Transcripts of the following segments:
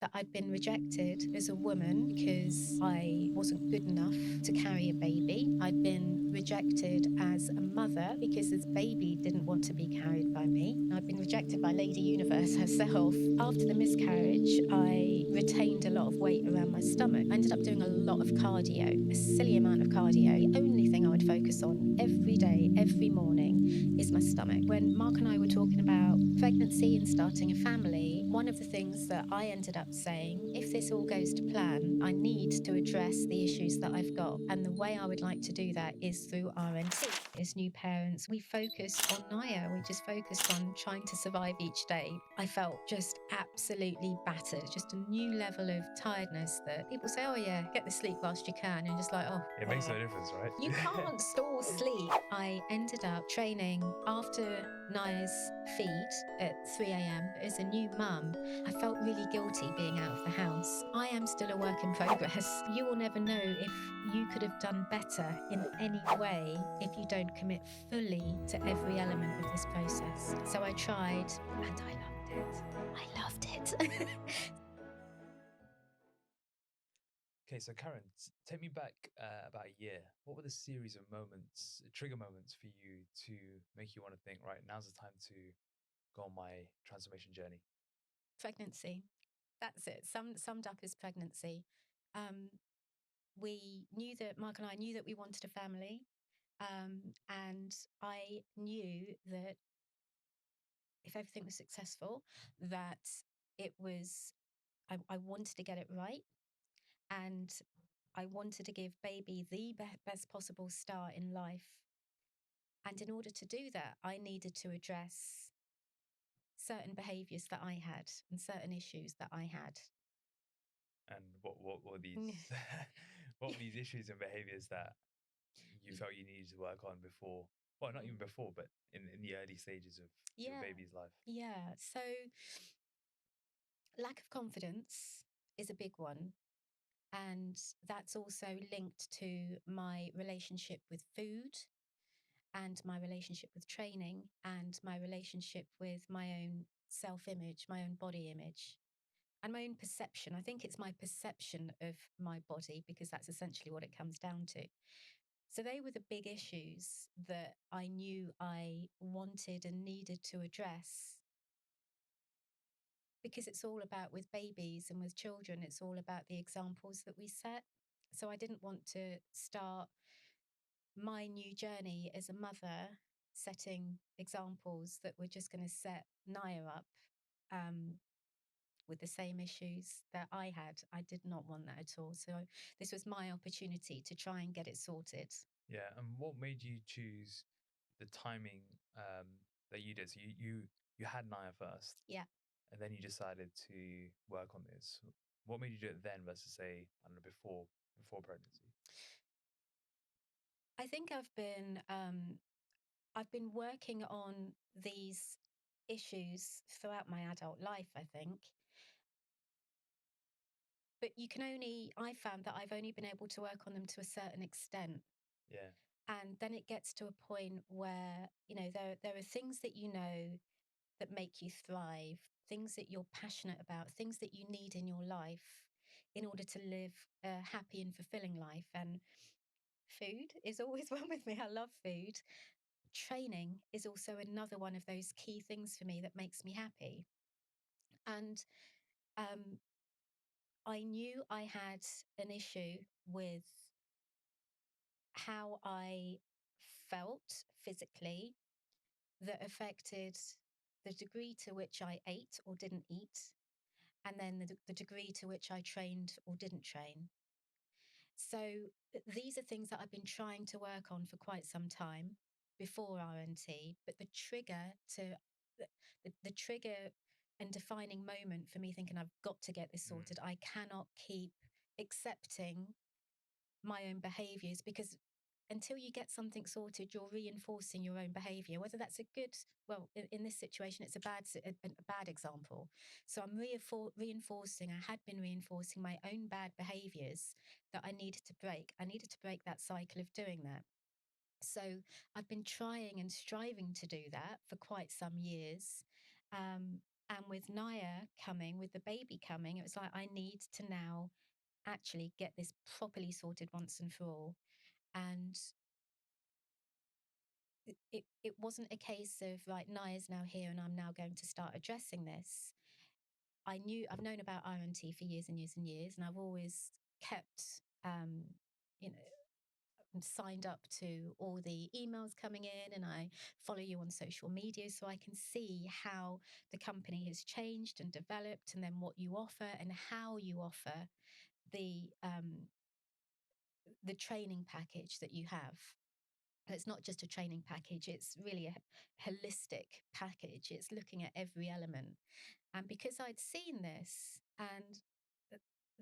that I'd been rejected as a woman because I wasn't good enough to carry a baby. I'd been rejected as a mother because this baby didn't want to be carried by me. I'd been rejected by Lady Universe herself. After the miscarriage, I retained a lot of weight around my stomach. I ended up doing a lot of cardio, a silly amount of cardio. The only thing I would focus on every day, every morning, is my stomach. When Mark and I were talking about pregnancy and starting a family, one of the things that I ended up saying, if this all goes to plan, I need to address the issues that I've got. And the way I would like to do that is through RNT. As new parents, we focused on Naya. We just focused on trying to survive each day. I felt just absolutely battered, just a new level of tiredness that people say, oh yeah, get the sleep whilst you can. And you're just like, oh. It makes no difference, right? You can't store sleep. I ended up training after Naya's feed at 3 a.m. As a new mum, I felt really guilty being out of the house. I am still a work in progress. You will never know if you could have done better in any way if you don't commit fully to every element of this process. So I tried and I loved it. I loved it. Okay, so Karen, take me back about a year. What were the series of moments, trigger moments for you to make you want to think, right, now's the time to go on my transformation journey? Pregnancy. That's it. Summed up as pregnancy. We knew that Mark and I knew that we wanted a family. And I knew that if everything was successful, that it was, I wanted to get it right. And I wanted to give baby the best possible start in life. And in order to do that, I needed to address certain behaviors that I had and certain issues that I had. And what were these what were these issues and behaviors that you felt you needed to work on before? Well, not even before, but in the early stages of your baby's life. Yeah. So lack of confidence is a big one. And that's also linked to my relationship with food and my relationship with training and my relationship with my own self-image, my own body image, and my own perception. I think it's my perception of my body because that's essentially what it comes down to. So they were the big issues that I knew I wanted and needed to address, because it's all about, with babies and with children, it's all about the examples that we set. So I didn't want to start my new journey as a mother setting examples that were just going to set Naya up with the same issues that I had. I did not want that at all. So this was my opportunity to try and get it sorted. Yeah, and what made you choose the timing that you did? So you had Naya first. Yeah. And then you decided to work on this. What made you do it then versus, say, I don't know, before pregnancy? I think I've been working on these issues throughout my adult life, I think. But I found that I've only been able to work on them to a certain extent. Yeah. And then it gets to a point where, there are things that that make you thrive, things that you're passionate about, things that you need in your life in order to live a happy and fulfilling life. And food is always one with me. I love food. Training is also another one of those key things for me that makes me happy. And um, I knew I had an issue with how I felt physically that affected the degree to which I ate or didn't eat, and then the degree to which I trained or didn't train. So these are things that I've been trying to work on for quite some time before RNT, but the trigger and defining moment for me thinking I've got to get this sorted. I cannot keep accepting my own behaviors, because until you get something sorted, you're reinforcing your own behavior, whether that's a good, well, in this situation, it's a bad example. So I'm reinforcing, I had been reinforcing my own bad behaviors that I needed to break. I needed to break that cycle of doing that. So I've been trying and striving to do that for quite some years. And with Naya coming, with the baby coming, it was like, I need to now actually get this properly sorted once and for all. And it wasn't a case of, right, Naya's now here and I'm now going to start addressing this. I've known about RNT for years and years and years, and I've always kept, you know, I'm signed up to all the emails coming in, and I follow you on social media so I can see how the company has changed and developed, and then what you offer and how you offer the training package that you have. And it's not just a training package, it's really a holistic package. It's looking at every element. And because I'd seen this, and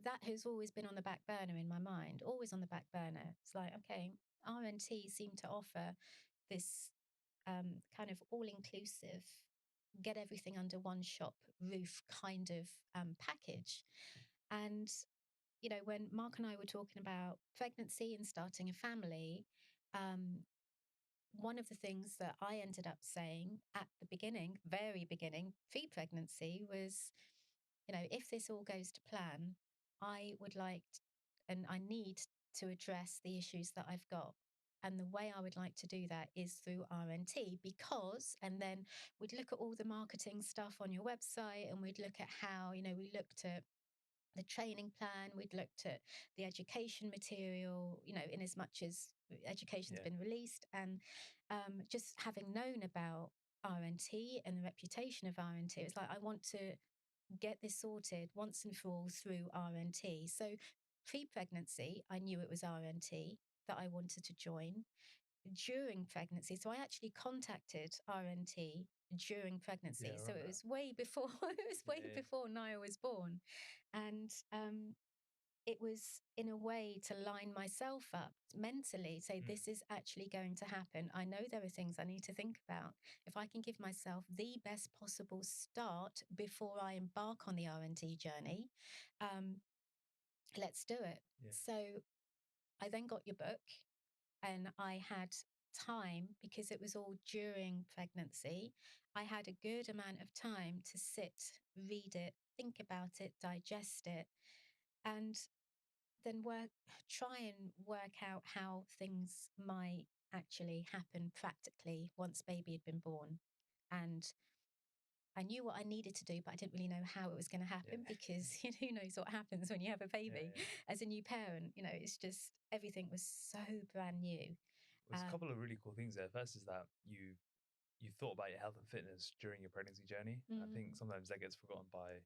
that has always been on the back burner in my mind, always on the back burner. It's like, okay, RNT seemed to offer this kind of all-inclusive, get everything under one shop roof kind of package. And, you know, when Mark and I were talking about pregnancy and starting a family, um, one of the things that I ended up saying at the beginning, very beginning, pre-pregnancy, was, you know, if this all goes to plan, I would like and I need to address the issues that I've got. And the way I would like to do that is through RNT, because, and then we'd look at all the marketing stuff on your website, and we'd look at how, you know, we looked at the training plan, we'd looked at the education material, you know, in as much as education's been released. And just having known about RNT and the reputation of RNT, it's like, I want to get this sorted once and for all through RNT. So pre-pregnancy, I knew it was RNT that I wanted to join. During pregnancy, so I actually contacted RNT during pregnancy. Yeah, I So it remember was way before before Naya was born. And it was in a way to line myself up mentally, say, that. this is actually going to happen. I know there are things I need to think about. If I can give myself the best possible start before I embark on the R&D journey, let's do it. Yeah. So I then got your book, and I had time, because it was all during pregnancy. I had a good amount of time to sit, read it, think about it, digest it, and then try and work out how things might actually happen practically once baby had been born. And I knew what I needed to do, but I didn't really know how it was going to happen, because you know, who knows what happens when you have a baby as a new parent. You know, it's just, everything was so brand new. There's a couple of really cool things there. First is that you thought about your health and fitness during your pregnancy journey. And I think sometimes that gets forgotten by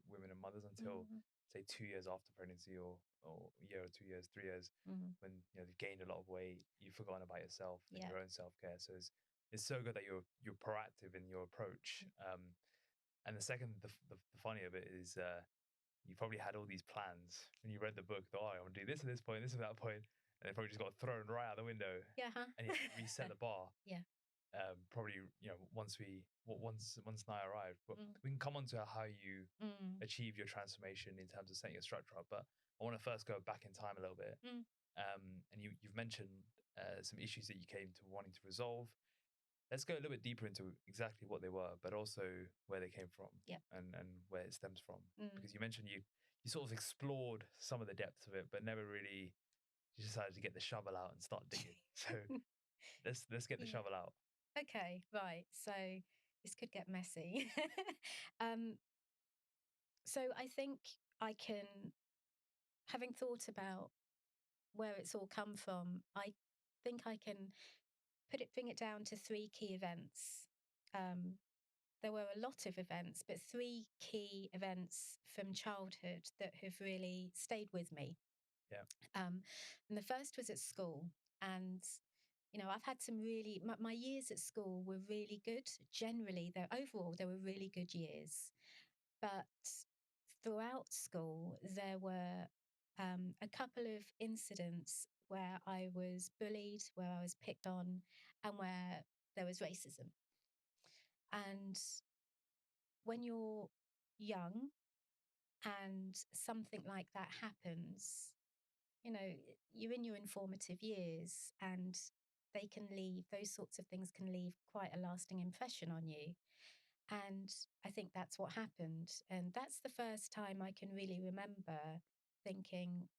women and mothers until say 2 years after pregnancy, or a year or 2 years, 3 years, when you know they've gained a lot of weight, you've forgotten about yourself and your own self-care. So it's so good that you're proactive in your approach. And the second, the funny of it is, you probably had all these plans when you read the book. Thought, oh, I want to do this at this point, this at that point, and they probably just got thrown right out the window. Yeah. And you have to reset the bar. Yeah. Probably, you know, once Naya arrived, but we can come on to how you achieve your transformation in terms of setting your structure up. But I want to first go back in time a little bit. And you've mentioned some issues that you came to wanting to resolve. Let's go a little bit deeper into exactly what they were, but also where they came from, and where it stems from. Because you mentioned you sort of explored some of the depths of it, but never really, you decided to get the shovel out and start digging. So let's get the shovel out. Okay, right. So this could get messy. So I think I can, having thought about where it's all come from, I think I can bring it down to three key events. There were a lot of events, but three key events from childhood that have really stayed with me. Yeah. And the first was at school. And you know, I've had some really, my years at school were really good. Generally, they were really good years. But throughout school, there were a couple of incidents where I was bullied, where I was picked on, and where there was racism. And when you're young and something like that happens, you know, you're in your informative years, and those sorts of things can leave quite a lasting impression on you. And I think that's what happened. And that's the first time I can really remember thinking,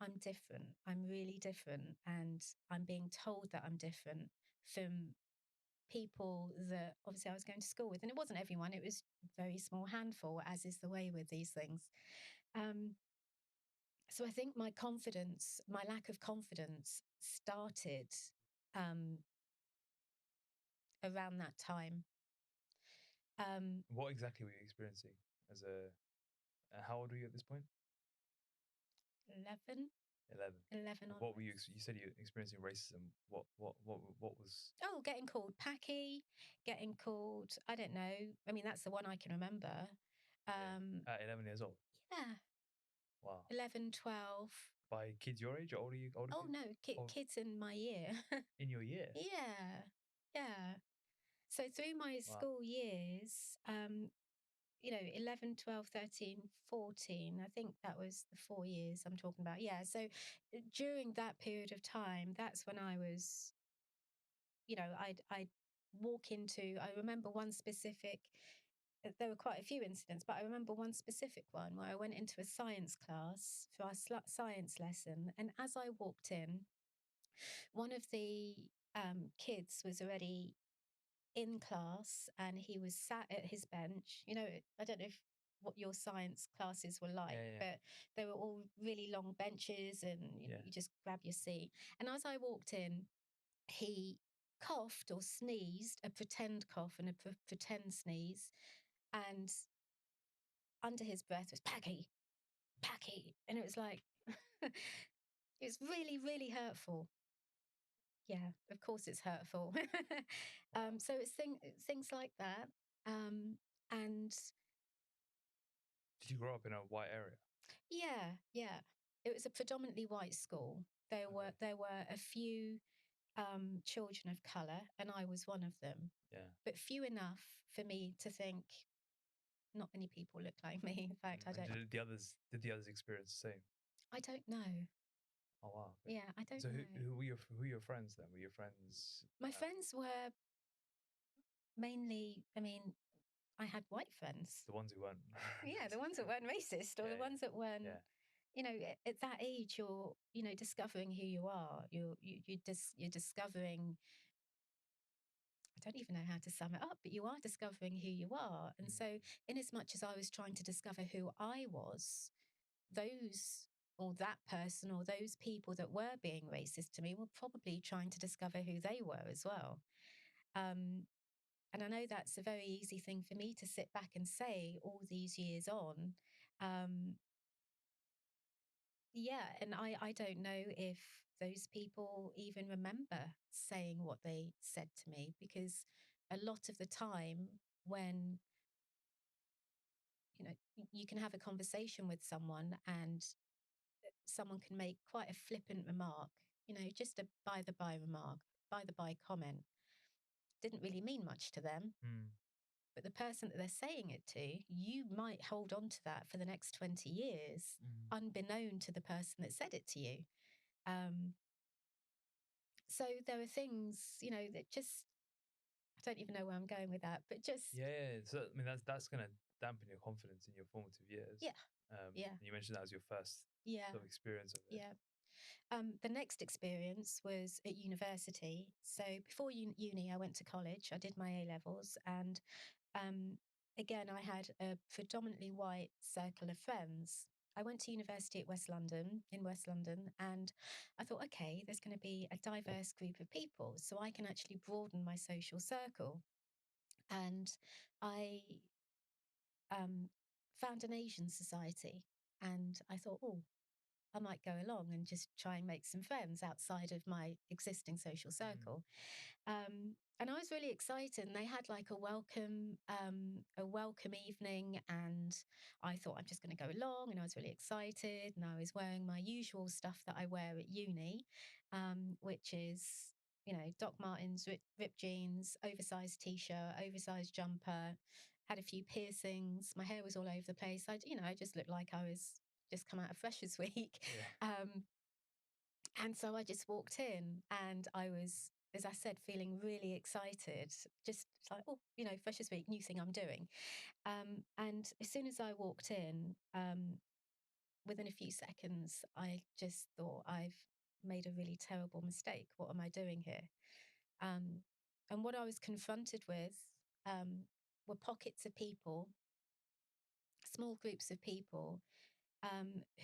I'm different. I'm really different. And I'm being told that I'm different from people that obviously I was going to school with. And it wasn't everyone, it was a very small handful, as is the way with these things. So I think my confidence, my lack of confidence started around that time. What exactly were you experiencing as a? How old were you at this point? 11. 11 What were you? onwards. You said you were experiencing racism. What was? Oh, getting called Packy, getting called, I don't know. I mean, that's the one I can remember. At 11 years old. Yeah, Wow. 11, 12. By kids your age or older? Older Oh, kids? no, kids in my year. In your year? Yeah, yeah. So through my Wow. school years, 11, 12, 13, 14, I think that was the 4 years I'm talking about. Yeah. So during that period of time, that's when I was, I'd walk into, I remember one specific, there were quite a few incidents, but I remember one specific one where I went into a science class for our science lesson. And as I walked in, one of the kids was already in class and he was sat at his bench. I don't know what your science classes were like, but they were all really long benches and you just grab your seat. And as I walked in, he coughed or sneezed, a pretend cough and a pretend sneeze. And under his breath was Packy, Packy. And it was like, it's really, really hurtful. Yeah, of course it's hurtful. So it's things like that. And Did you grow up in a white area? yeah, it was a predominantly white school. There were a few children of color, and I was one of them. Yeah, but few enough for me to think not many people look like me. In fact, I don't. Did the others experience the same? I don't know. Oh wow. Yeah, I don't So know. who were your friends then? Were your friends? My friends were mainly. I mean, I had white friends. The ones who weren't. Yeah, the ones that weren't racist, or the ones that weren't. Yeah. At that age, you're discovering who you are. You're discovering. I don't even know how to sum it up, but you are discovering who you are. And so, in as much as I was trying to discover who I was, those or that person or those people that were being racist to me were probably trying to discover who they were as well. And I know that's a very easy thing for me to sit back and say all these years on. Yeah, and I don't know if those people even remember saying what they said to me, because a lot of the time when you can have a conversation with someone and someone can make quite a flippant remark, just a by the by remark, by the by comment, didn't really mean much to them. But the person that they're saying it to, you might hold on to that for the next 20 years, unbeknown to the person that said it to you. So there are things, that just, I don't even know where I'm going with that, but just. Yeah. So I mean, that's going to dampen your confidence in your formative years. Yeah. And you mentioned that was your first sort of experience of it. Yeah. The next experience was at university. So before uni, I went to college. I did my A levels, and again, I had a predominantly white circle of friends. I went to university in West London, and I thought, okay, there's going to be a diverse group of people, so I can actually broaden my social circle. And I found an Asian society, and I thought, oh, I might go along and just try and make some friends outside of my existing social circle. And I was really excited. And they had like a welcome evening, and I thought I'm just going to go along. And I was really excited. And I was wearing my usual stuff that I wear at uni, which is Doc Martens, ripped jeans, oversized t-shirt, oversized jumper. Had a few piercings. My hair was all over the place. I just looked like I was just come out of Freshers Week. Yeah. And so I just walked in, and I was as I said, feeling really excited, just like, oh, freshers week, new thing I'm doing. And as soon as I walked in, within a few seconds, I just thought, I've made a really terrible mistake. What am I doing here? And what I was confronted with were pockets of people, small groups of people,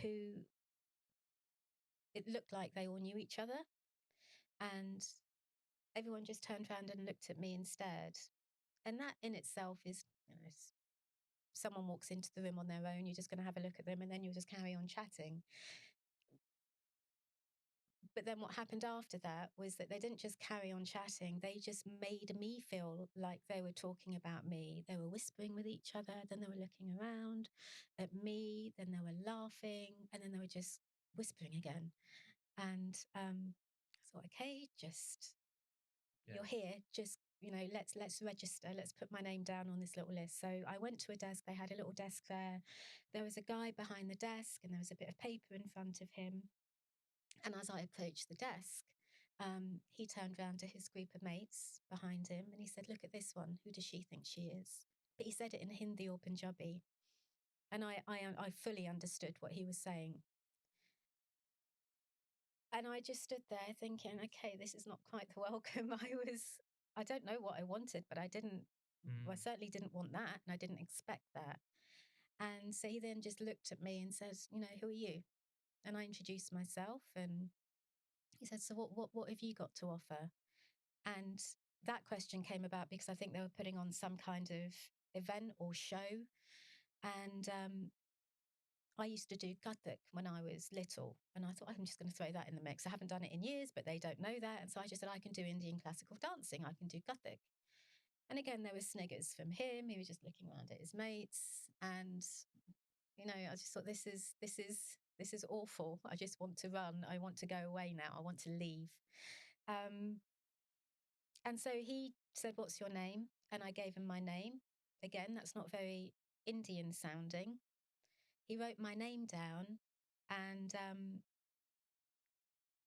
who it looked like they all knew each other. And everyone just turned around and looked at me and stared. And that in itself is, someone walks into the room on their own, you're just going to have a look at them and then you'll just carry on chatting. But then what happened after that was that they didn't just carry on chatting, they just made me feel like they were talking about me. They were whispering with each other, then they were looking around at me, then they were laughing, and then they were just whispering again. And I thought, okay, you're here, just, let's register, let's put my name down on this little list. So I went to a desk, they had a little desk there. There was a guy behind the desk and there was a bit of paper in front of him. And as I approached the desk, he turned round to his group of mates behind him and he said, look at this one, who does she think she is? But he said it in Hindi or Punjabi. And I fully understood what he was saying. And I just stood there thinking, okay, this is not quite the welcome I don't know what I wanted, but I certainly didn't want that. And I didn't expect that. And so he then just looked at me and said, who are you? And I introduced myself and he said, so what have you got to offer? And that question came about because I think they were putting on some kind of event or show. And I used to do Kathak when I was little. And I thought, I'm just going to throw that in the mix. I haven't done it in years, but they don't know that. And so I just said, I can do Indian classical dancing. I can do Kathak. And again, there was sniggers from him. He was just looking around at his mates. And, I just thought, this is awful. I just want to run. I want to go away now. I want to leave. And so he said, what's your name? And I gave him my name. Again, that's not very Indian sounding. He wrote my name down and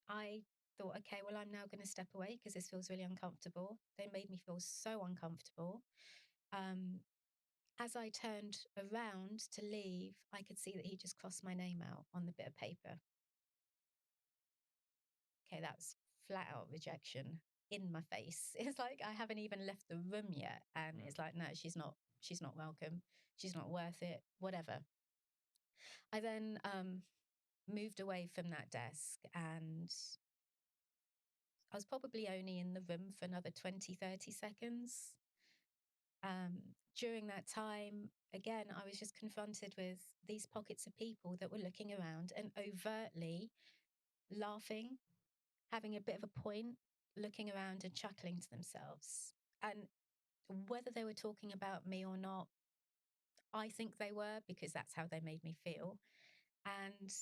I thought, okay, well, I'm now going to step away because this feels really uncomfortable. They made me feel so uncomfortable. As I turned around to leave, I could see that he just crossed my name out on the bit of paper. Okay, that's flat out rejection in my face. It's like I haven't even left the room yet. And it's like, no, she's not welcome. She's not worth it, whatever. I then moved away from that desk and I was probably only in the room for another 20, 30 seconds. During that time, again, I was just confronted with these pockets of people that were looking around and overtly laughing, having a bit of a point, looking around and chuckling to themselves. And whether they were talking about me or not, I think they were because that's how they made me feel. And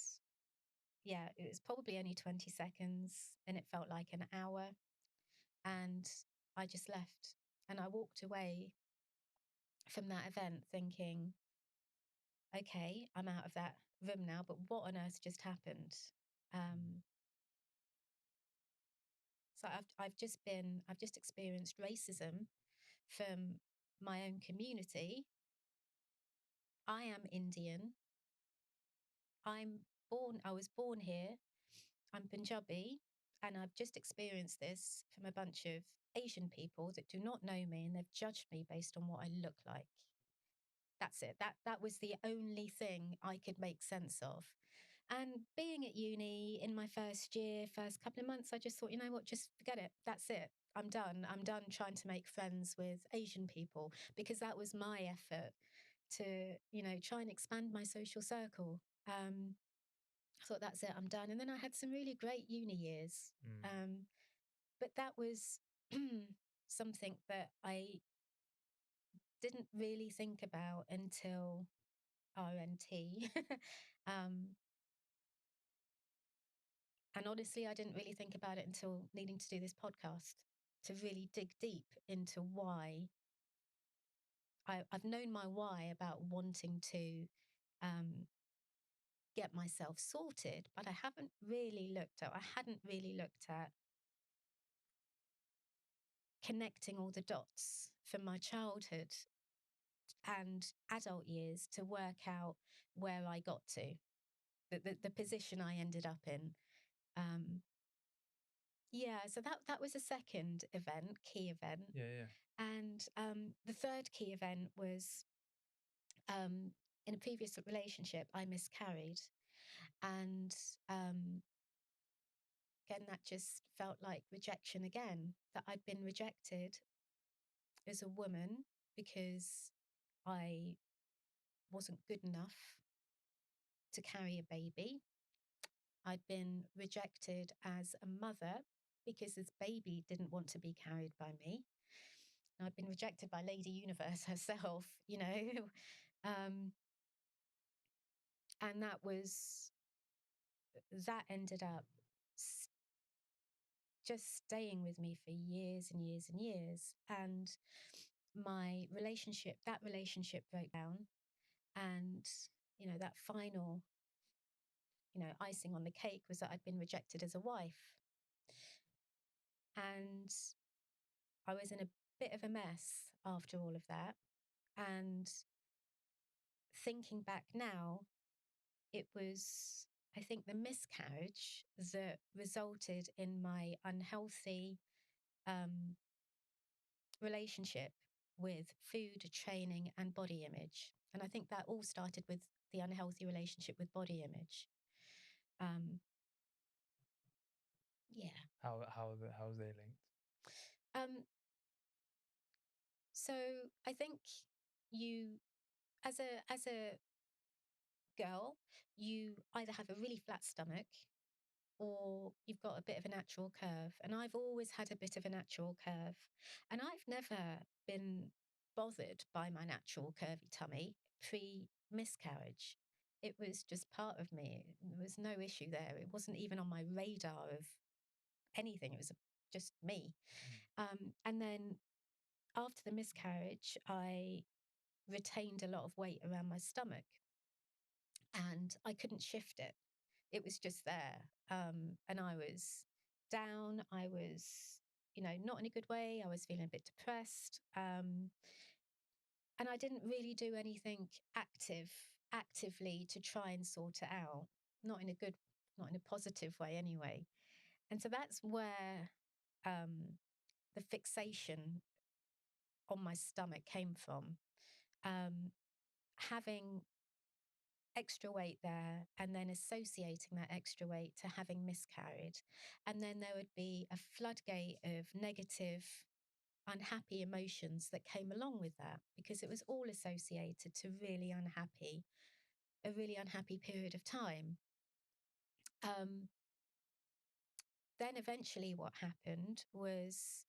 yeah, it was probably only 20 seconds and it felt like an hour. And I just left and I walked away from that event thinking, okay, I'm out of that room now, but what on earth just happened? So I've just experienced racism from my own community. I am Indian. I was born here. I'm Punjabi, and I've just experienced this from a bunch of Asian people that do not know me and they've judged me based on what I look like. That's it. That was the only thing I could make sense of. And being at uni in my first year, first couple of months, I just thought, you know what, just forget it. That's it. I'm done. I'm done trying to make friends with Asian people because that was my effort to, try and expand my social circle. I thought, that's it. I'm done. And then I had some really great uni years. But that was something that I didn't really think about until RNT. And honestly, I didn't really think about it until needing to do this podcast to really dig deep into why. I've known my why about wanting to get myself sorted, but I hadn't really looked at connecting all the dots from my childhood and adult years to work out where I got to, the position I ended up in. So that was a second event, key event. Yeah. And the third key event was in a previous relationship, I miscarried. And again, that just felt like rejection again, that I'd been rejected as a woman because I wasn't good enough to carry a baby. I'd been rejected as a mother because this baby didn't want to be carried by me. I'd been rejected by Lady Universe herself, you know. And that ended up just staying with me for years and years and years. And that relationship broke down. And, you know, that final, icing on the cake was that I'd been rejected as a wife. And I was in a bit of a mess after all of that. And thinking back now, it was, I think, the miscarriage that resulted in my unhealthy relationship with food, training, and body image. And I think that all started with the unhealthy relationship with body image. How is they linked? So I think you, as a girl, you either have a really flat stomach or you've got a bit of a natural curve. And I've always had a bit of a natural curve. And I've never been bothered by my natural curvy tummy pre-miscarriage. It was just part of me. There was no issue there. It wasn't even on my radar of anything. It was just me. And then after the miscarriage, I retained a lot of weight around my stomach and I couldn't shift it. It was just there. And I was down. I was, not in a good way. I was feeling a bit depressed. And I didn't really do anything actively to try and sort it out. Not in a positive way anyway. And so that's where the fixation on my stomach came from. Having extra weight there and then associating that extra weight to having miscarried. And then there would be a floodgate of negative, unhappy emotions that came along with that because it was all associated to a really unhappy period of time. Then eventually what happened was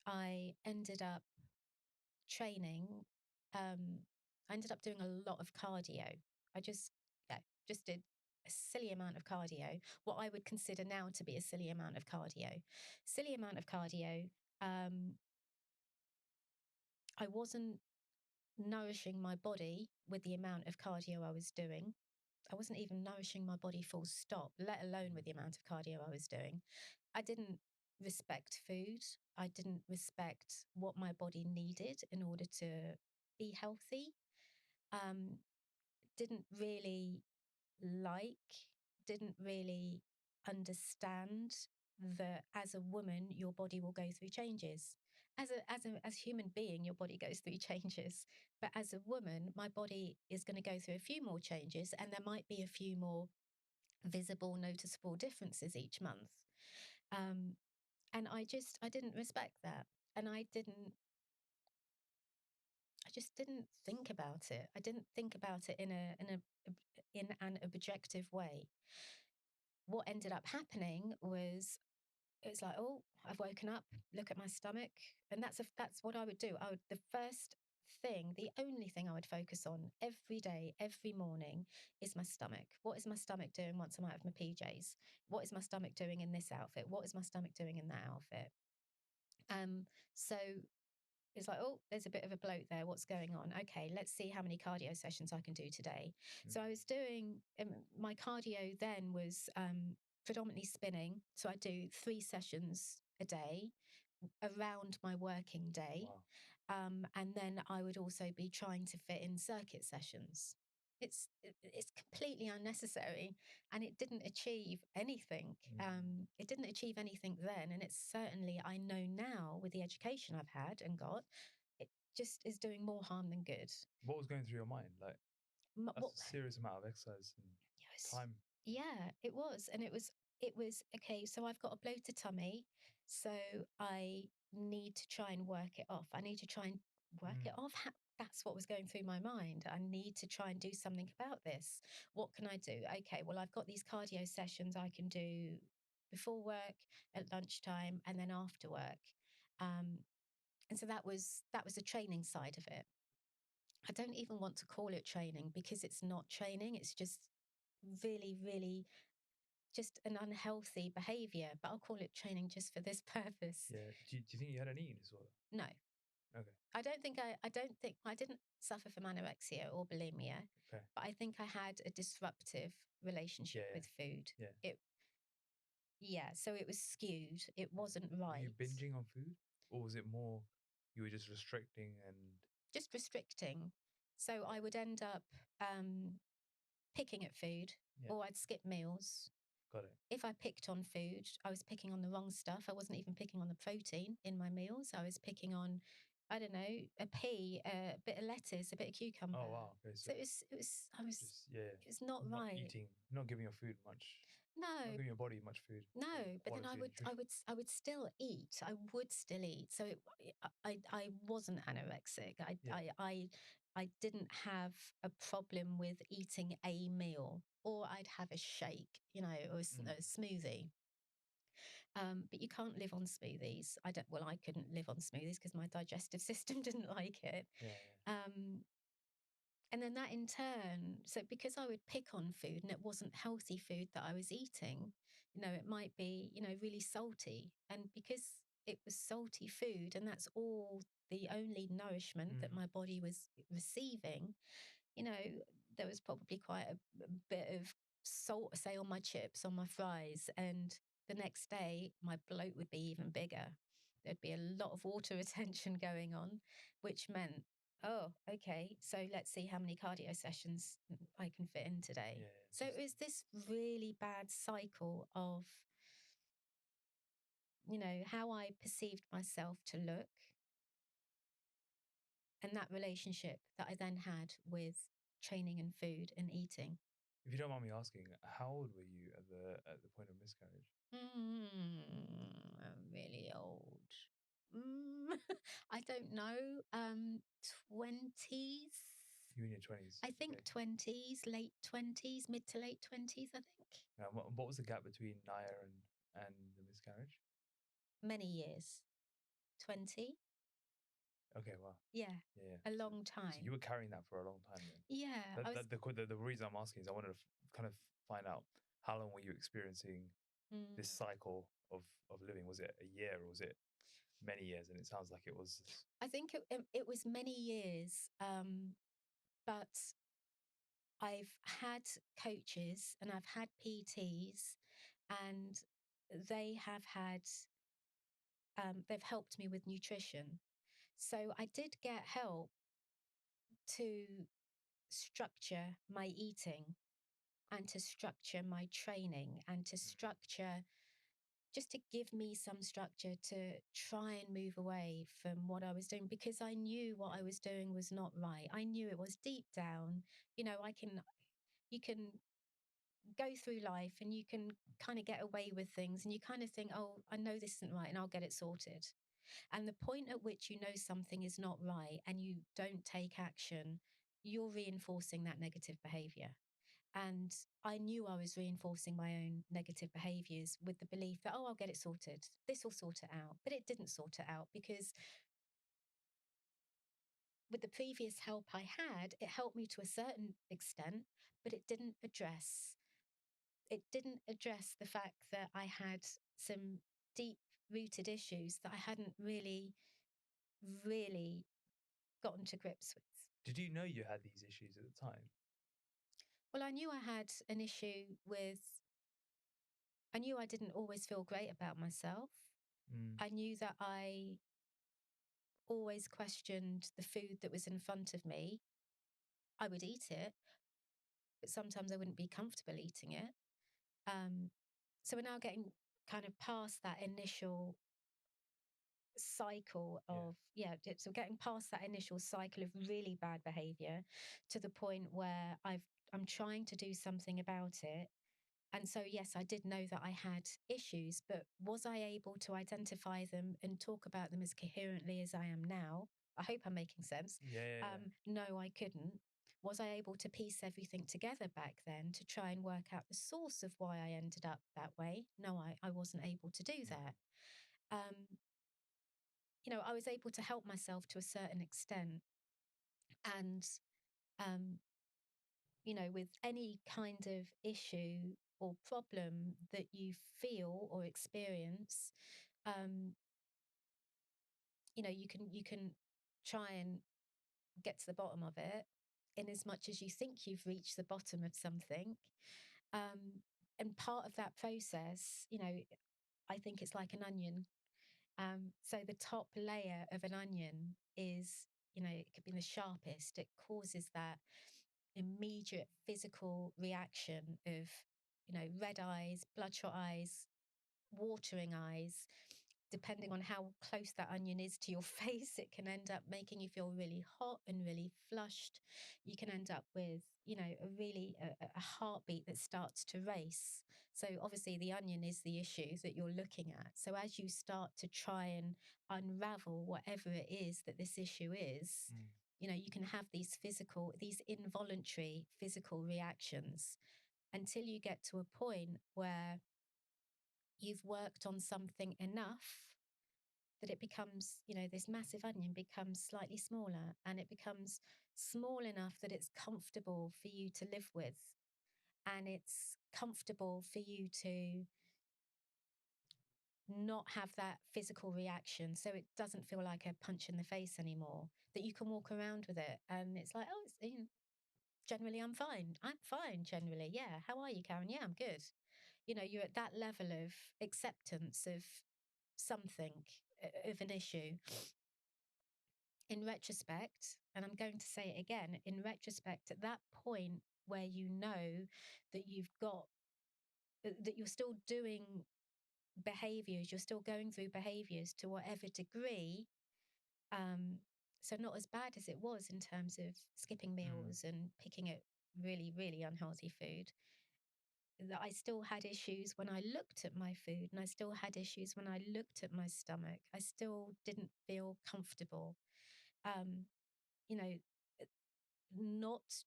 I ended up training. I ended up doing a lot of cardio. I just did a silly amount of cardio, what I would consider now to be a silly amount of cardio. I wasn't nourishing my body with the amount of cardio I was doing. I wasn't even nourishing my body full stop, let alone with the amount of cardio I was doing. I didn't respect food. I didn't respect what my body needed in order to be healthy. Didn't really understand that as a woman, your body will go through changes. As a human being, your body goes through changes. But as a woman, my body is going to go through a few more changes, and there might be a few more visible, noticeable differences each month. And I didn't respect that. And I just didn't think about it. I didn't think about it in an objective way. What ended up happening was it's like, oh, I've woken up, look at my stomach. And that's what I would do. The only thing I would focus on every day, every morning is my stomach. What is my stomach doing once I'm out of my PJs? What is my stomach doing in this outfit? What is my stomach doing in that outfit? So it's like, oh, there's a bit of a bloat there. What's going on? Okay, let's see how many cardio sessions I can do today. So I was doing, my cardio then was predominantly spinning. So I do 3 sessions a day around my working day. Wow. And then I would also be trying to fit in circuit sessions. It's completely unnecessary, and it didn't achieve anything. It didn't achieve anything then, and it's certainly, I know now with the education I've had and got, it just is doing more harm than good. What was going through your mind? Like, that's What, a serious amount of exercise and yes, time. yeah, it was, and it was okay. So I've got a bloated tummy, so I need to try and work it off. I need to try and work it off. That's what was going through my mind. I need to try and do something about this. What can I do? Okay, well, I've got these cardio sessions I can do before work, at lunchtime, and then after work. And so that was the training side of it. I don't even want to call it training because it's not training. It's just really, really just an unhealthy behavior, but I'll call it training just for this purpose. Yeah. Do you think you had an eating disorder? No, Okay. I don't think I didn't suffer from anorexia or bulimia, Okay. but I think I had a disruptive relationship Yeah. with food. Yeah. So it was skewed. It wasn't Were you right. binging on food, or was it more you were just restricting and? Just restricting. So I would end up picking at food, Yeah. or I'd skip meals. Got it. If I picked on food, I was picking on the wrong stuff. I wasn't even picking on the protein in my meals. I was picking on, I don't know, a pea, a bit of lettuce, a bit of cucumber. Oh wow. Okay. So So I was, just yeah, it was not right. not giving your food much. Not No, giving your body much food. no. But then Quality nutrition. I would still eat. I would still eat. So I wasn't anorexic. Yeah. I didn't have a problem with eating a meal, or I'd have a shake, or a smoothie. But you can't live on smoothies. I couldn't live on smoothies because my digestive system didn't like it. Yeah. Um, and then that in turn, so because I would pick on food and it wasn't healthy food that I was eating, it might be, really salty. And because it was salty food and that's all the only nourishment that my body was receiving, you know, there was probably quite a bit of salt, say, on my chips, on my fries. And the next day, my bloat would be even bigger. There'd be a lot of water retention going on, which meant, oh, okay, so let's see how many cardio sessions I can fit in today. Yeah. So it was this really bad cycle of, how I perceived myself to look, and that relationship that I then had with training and food and eating. If you don't mind me asking, how old were you at the point of miscarriage? I'm really old. I don't know. 20s. You in your 20s. I think Okay. 20s, late 20s, mid to late 20s, I think. What was the gap between Naya and the miscarriage? Many years. 20? Okay, wow. Yeah. Yeah. A long time. So you were carrying that for a long time then. Yeah. The reason I'm asking is I wanted to kind of find out how long were you experiencing this cycle of living? Was it a year or was it many years? And it sounds like it was. I think it was many years, but I've had coaches and I've had PTs, and they have had, they've helped me with nutrition. So I did get help to structure my eating and to structure my training and to structure, just to give me some structure to try and move away from what I was doing, because I knew what I was doing was not right. I knew it was deep down. You can go through life and you can kind of get away with things and you kind of think, oh, I know this isn't right and I'll get it sorted. And the point at which you know something is not right and you don't take action, you're reinforcing that negative behavior. And I knew I was reinforcing my own negative behaviors with the belief that, oh, I'll get it sorted. This will sort it out. But it didn't sort it out, because with the previous help I had, it helped me to a certain extent, but it didn't address the fact that I had some deep rooted issues that I hadn't really, really gotten to grips with. Did you know you had these issues at the time? Well, I knew I had an issue with, I knew I didn't always feel great about myself. Mm. I knew that I always questioned the food that was in front of me. I would eat it, but sometimes I wouldn't be comfortable eating it. So we're now getting kind of past that initial cycle of so getting past that initial cycle of really bad behavior to the point where I'm trying to do something about it. And so yes, I did know that I had issues, but was I able to identify them and talk about them as coherently as I am now? I hope I'm making sense. Yeah. No, I couldn't. Was I able to piece everything together back then to try and work out the source of why I ended up that way? No, I wasn't able to do that. Um, I was able to help myself to a certain extent. And, um, with any kind of issue or problem that you feel or experience, um, you can try and get to the bottom of it in as much as you think you've reached the bottom of something. And part of that process, I think it's like an onion. So the top layer of an onion is, it could be the sharpest. It causes that immediate physical reaction of, red eyes, bloodshot eyes, watering eyes. Depending on how close that onion is to your face, it can end up making you feel really hot and really flushed. You can end up with, a heartbeat that starts to race. So obviously the onion is the issue that you're looking at. So as you start to try and unravel whatever it is that this issue is, you can have these involuntary physical reactions until you get to a point where you've worked on something enough that it becomes, this massive onion becomes slightly smaller, and it becomes small enough that it's comfortable for you to live with. And it's comfortable for you to not have that physical reaction. So it doesn't feel like a punch in the face anymore, that you can walk around with it. And it's like, oh, generally I'm fine. I'm fine generally. Yeah. How are you, Karen? Yeah, I'm good. You're at that level of acceptance of something, of an issue. In retrospect, and I'm going to say it again, in retrospect, at that point where you know that that you're still doing behaviors, you're still going through behaviors to whatever degree. So not as bad as it was in terms of skipping meals and picking at really, really unhealthy food. That I still had issues when I looked at my food, and I still had issues when I looked at my stomach. I still didn't feel comfortable. Um, you know, not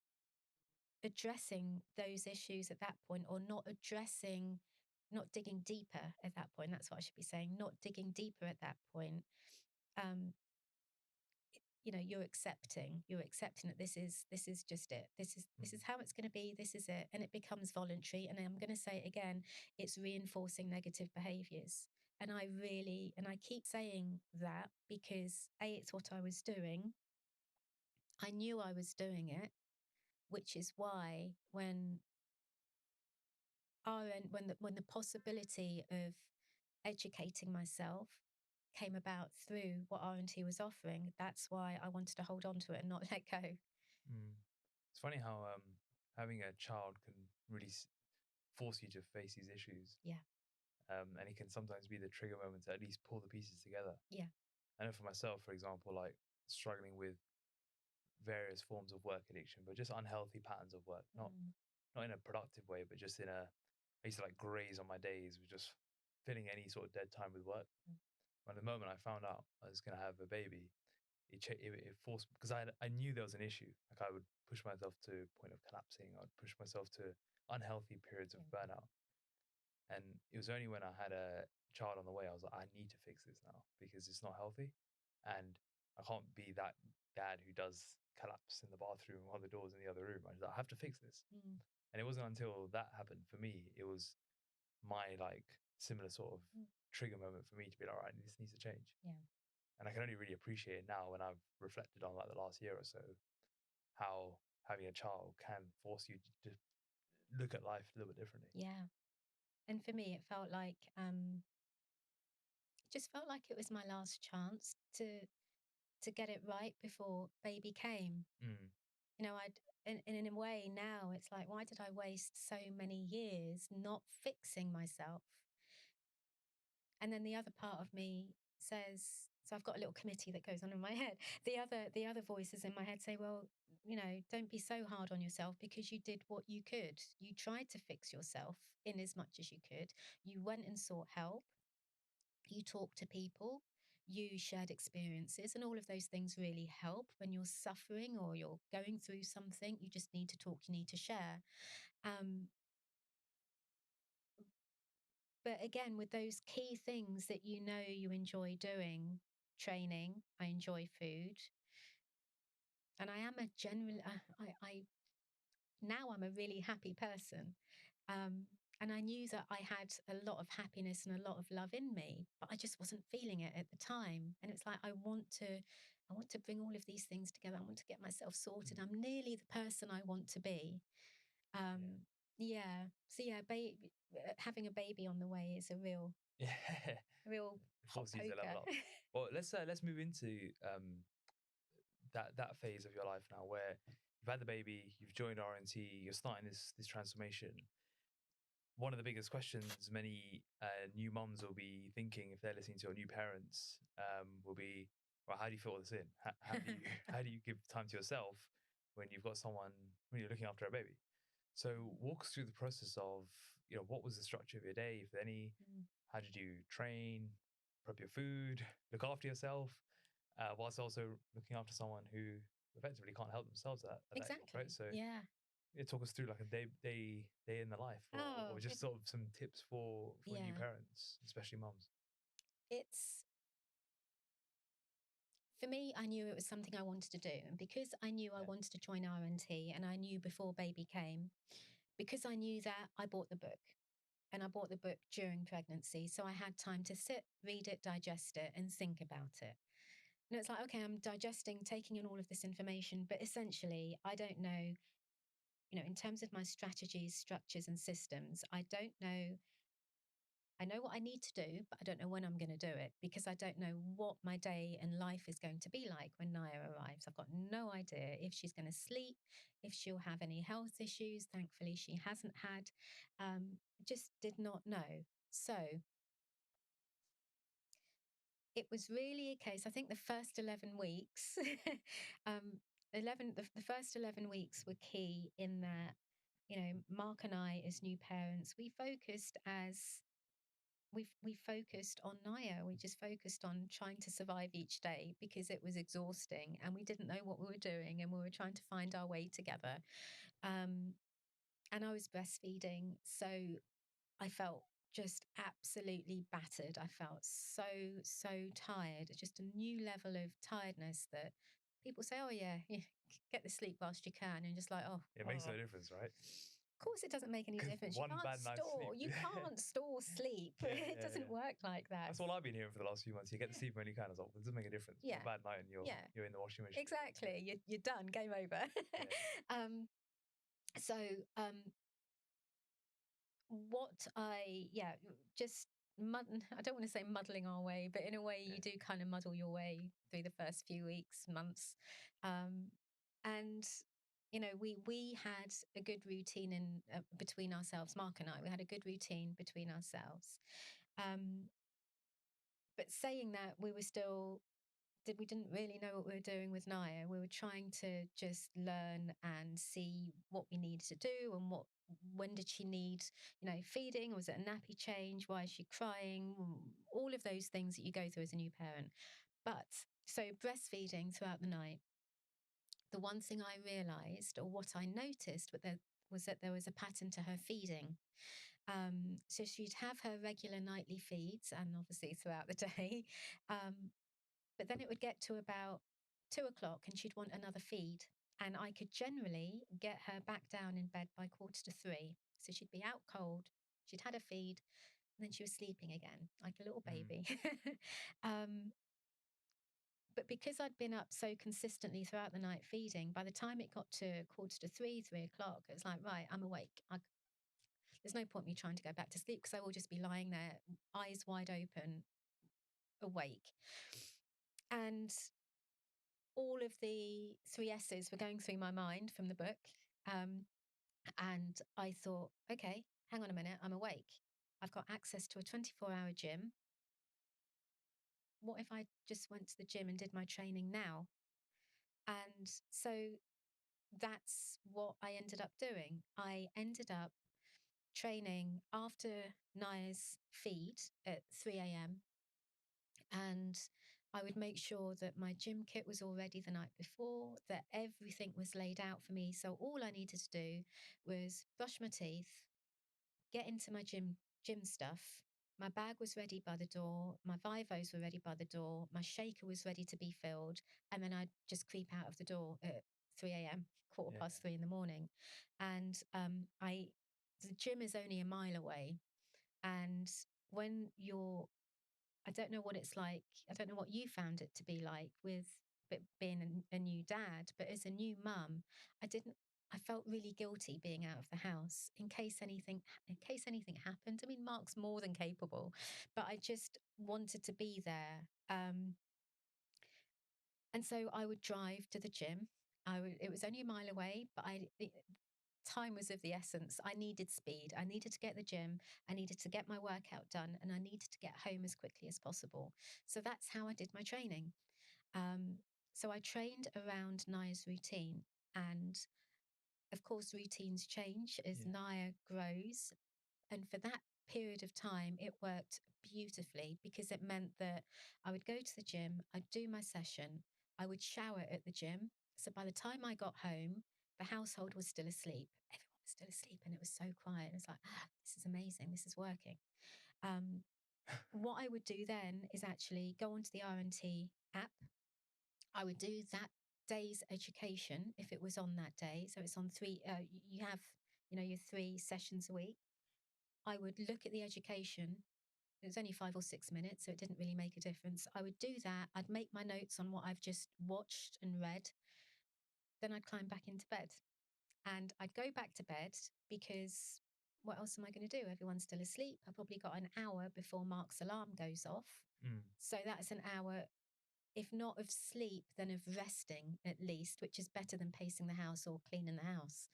addressing those issues at that point, or not digging deeper at that point. That's what I should be saying. Not digging deeper at that point. Um, you're accepting that this is just it. This is how it's going to be. This is it. And it becomes voluntary. And I'm going to say it again, it's reinforcing negative behaviors. And I keep saying that because it's what I was doing. I knew I was doing it, which is why when the possibility of educating myself came about through what RNT was offering, that's why I wanted to hold on to it and not let go. It's funny how having a child can really force you to face these issues. Yeah. And it can sometimes be the trigger moment to at least pull the pieces together. Yeah. I know for myself, for example, like struggling with various forms of work addiction, but just unhealthy patterns of work, not in a productive way, but just I used to like graze on my days with just filling any sort of dead time with work. When the moment I found out I was going to have a baby, it forced, because I knew there was an issue. Like I would push myself to a point of collapsing. I'd push myself to unhealthy periods of burnout. And it was only when I had a child on the way, I was like, I need to fix this now because it's not healthy. And I can't be that dad who does collapse in the bathroom while the door's in the other room. I have to fix this. And it wasn't until that happened for me, it was my like similar sort of trigger moment for me to be like, all right, this needs to change. Yeah. And I can only really appreciate it now when I've reflected on like the last year or so, how having a child can force you to look at life a little bit differently. Yeah. And for me, it felt like just felt like it was my last chance to get it right before baby came. Mm. You know, in a way now it's like, why did I waste so many years not fixing myself? And then the other part of me says, so I've got a little committee that goes on in my head. The other voices in my head say, well, you know, don't be so hard on yourself because you did what you could. You tried to fix yourself in as much as you could. You went and sought help. You talked to people. You shared experiences, and all of those things really help when you're suffering or you're going through something. You just need to talk, you need to share. Um, But again, with those key things that you know you enjoy doing, training, I enjoy food, and I am a general. Now I'm a really happy person, and I knew that I had a lot of happiness and a lot of love in me, but I just wasn't feeling it at the time. And it's like I want to bring all of these things together. I want to get myself sorted. Mm. I'm nearly the person I want to be. Um, yeah. So yeah, having a baby on the way is a Yeah. real It hot forces you to poker. level up. Well, let's move into that phase of your life now where you've had the baby, you've joined RNT, you're starting this transformation. One of the biggest questions many new mums will be thinking if they're listening to, or new parents will be, well, how do you fit all this in? How do you how do you give time to yourself when you've got someone, when you're looking after a baby? So walk us through the process of, you know, what was the structure of your day, if any? Mm. How did you train, prep your food, look after yourself, whilst also looking after someone who effectively can't help themselves at that age, Exactly. right? So Yeah. yeah, talk us through like a day in the life, Oh, or just sort of some tips for new yeah. parents, especially mums. It's For me, I knew it was something I wanted to do. And because I knew I Yeah. wanted to join RNT, and I knew before baby came, because I knew that, I bought the book. And I bought the book during pregnancy. So I had time to sit, read it, digest it, and think about it. And it's like, okay, I'm digesting, taking in all of this information, but essentially, I don't know, you know, in terms of my strategies, structures, and systems, I don't know. I know what I need to do, but I don't know when I'm going to do it because I don't know what my day and life is going to be like when Naya arrives. I've got no idea if she's going to sleep, if she'll have any health issues. Thankfully, she hasn't had. Just did not know. So it was really a case, I think the first 11 weeks, um, the first 11 weeks were key in that, you know, Mark and I, as new parents, we focused on Naya. We just focused on trying to survive each day because it was exhausting and we didn't know what we were doing and we were trying to find our way together. And I was breastfeeding, so I felt just absolutely battered. I felt so tired. It's just a new level of tiredness that people say, oh, yeah, get the sleep whilst you can. And just like, oh, It makes no difference, right? of course, it doesn't make any Because difference. one bad night's sleep. You can't store sleep. It doesn't work like that. That's all I've been hearing for the last few months. You get the sleep when you can. It's like, it doesn't make a difference. Yeah. One bad night and you're in the washing machine. Exactly. You're done. Game over. So what just I don't want to say muddling our way, but in a way you do kind of muddle your way through the first few weeks, months. And you know, we had a good routine between ourselves, Mark and I. We had a good routine between ourselves. But saying that, we didn't really know what we were doing with Naya. We were trying to just learn and see what we needed to do and when did she need, you know, feeding? Was it a nappy change? Why is she crying? All of those things that you go through as a new parent. But so breastfeeding throughout the night, the one thing I realized, or what I noticed, was that there was a pattern to her feeding. So she'd have her regular nightly feeds, and obviously throughout the day. But then it would get to about 2 o'clock and she'd want another feed. And I could generally get her back down in bed by 2:45. So she'd be out cold, she'd had a feed, and then she was sleeping again, like a little baby. But because I'd been up so consistently throughout the night feeding, by the time it got to 2:45, 3 o'clock, it was like, right, I'm awake. There's no point me trying to go back to sleep because I will just be lying there, eyes wide open, awake. And all of the 3 S's were going through my mind from the book. And I thought, okay, hang on a minute, I'm awake. I've got access to a 24-hour gym. What if I just went to the gym and did my training now? And so that's what I ended up doing. I ended up training after Naya's feed at 3 a.m. And I would make sure that my gym kit was all ready the night before, that everything was laid out for me. So all I needed to do was brush my teeth, get into my gym stuff. My bag was ready by the door. My Vivos were ready by the door. My shaker was ready to be filled. And then I'd just creep out of the door at 3 a.m., quarter past 3 in the morning. And the gym is only a mile away. And when you're, I don't know what it's like. I don't know what you found it to be like with being a new dad, but as a new mum, I felt really guilty being out of the house in case anything happened. I mean, Mark's more than capable, but I just wanted to be there. And so I would drive to the gym. It was only a mile away, but time was of the essence. I needed speed. I needed to get the gym. I needed to get my workout done, and I needed to get home as quickly as possible. So that's how I did my training. So I trained around Naya's routine, and of course, routines change as Naya grows. And for that period of time, it worked beautifully because it meant that I would go to the gym, I'd do my session, I would shower at the gym. So by the time I got home, the household was still asleep. Everyone was still asleep, and it was so quiet. It was like, this is amazing. This is working. What I would do then is actually go onto the RNT app. I would do that day's education if it was on that day. So it's on three, you have, your 3 sessions a week. I would look at the education. It was only 5 or 6 minutes, so it didn't really make a difference. I would do that. I'd make my notes on what I've just watched and read. Then I'd climb back into bed. And I'd go back to bed because what else am I going to do? Everyone's still asleep. I've probably got an hour before Mark's alarm goes off. So that's an hour, if not of sleep, then of resting at least, which is better than pacing the house or cleaning the house.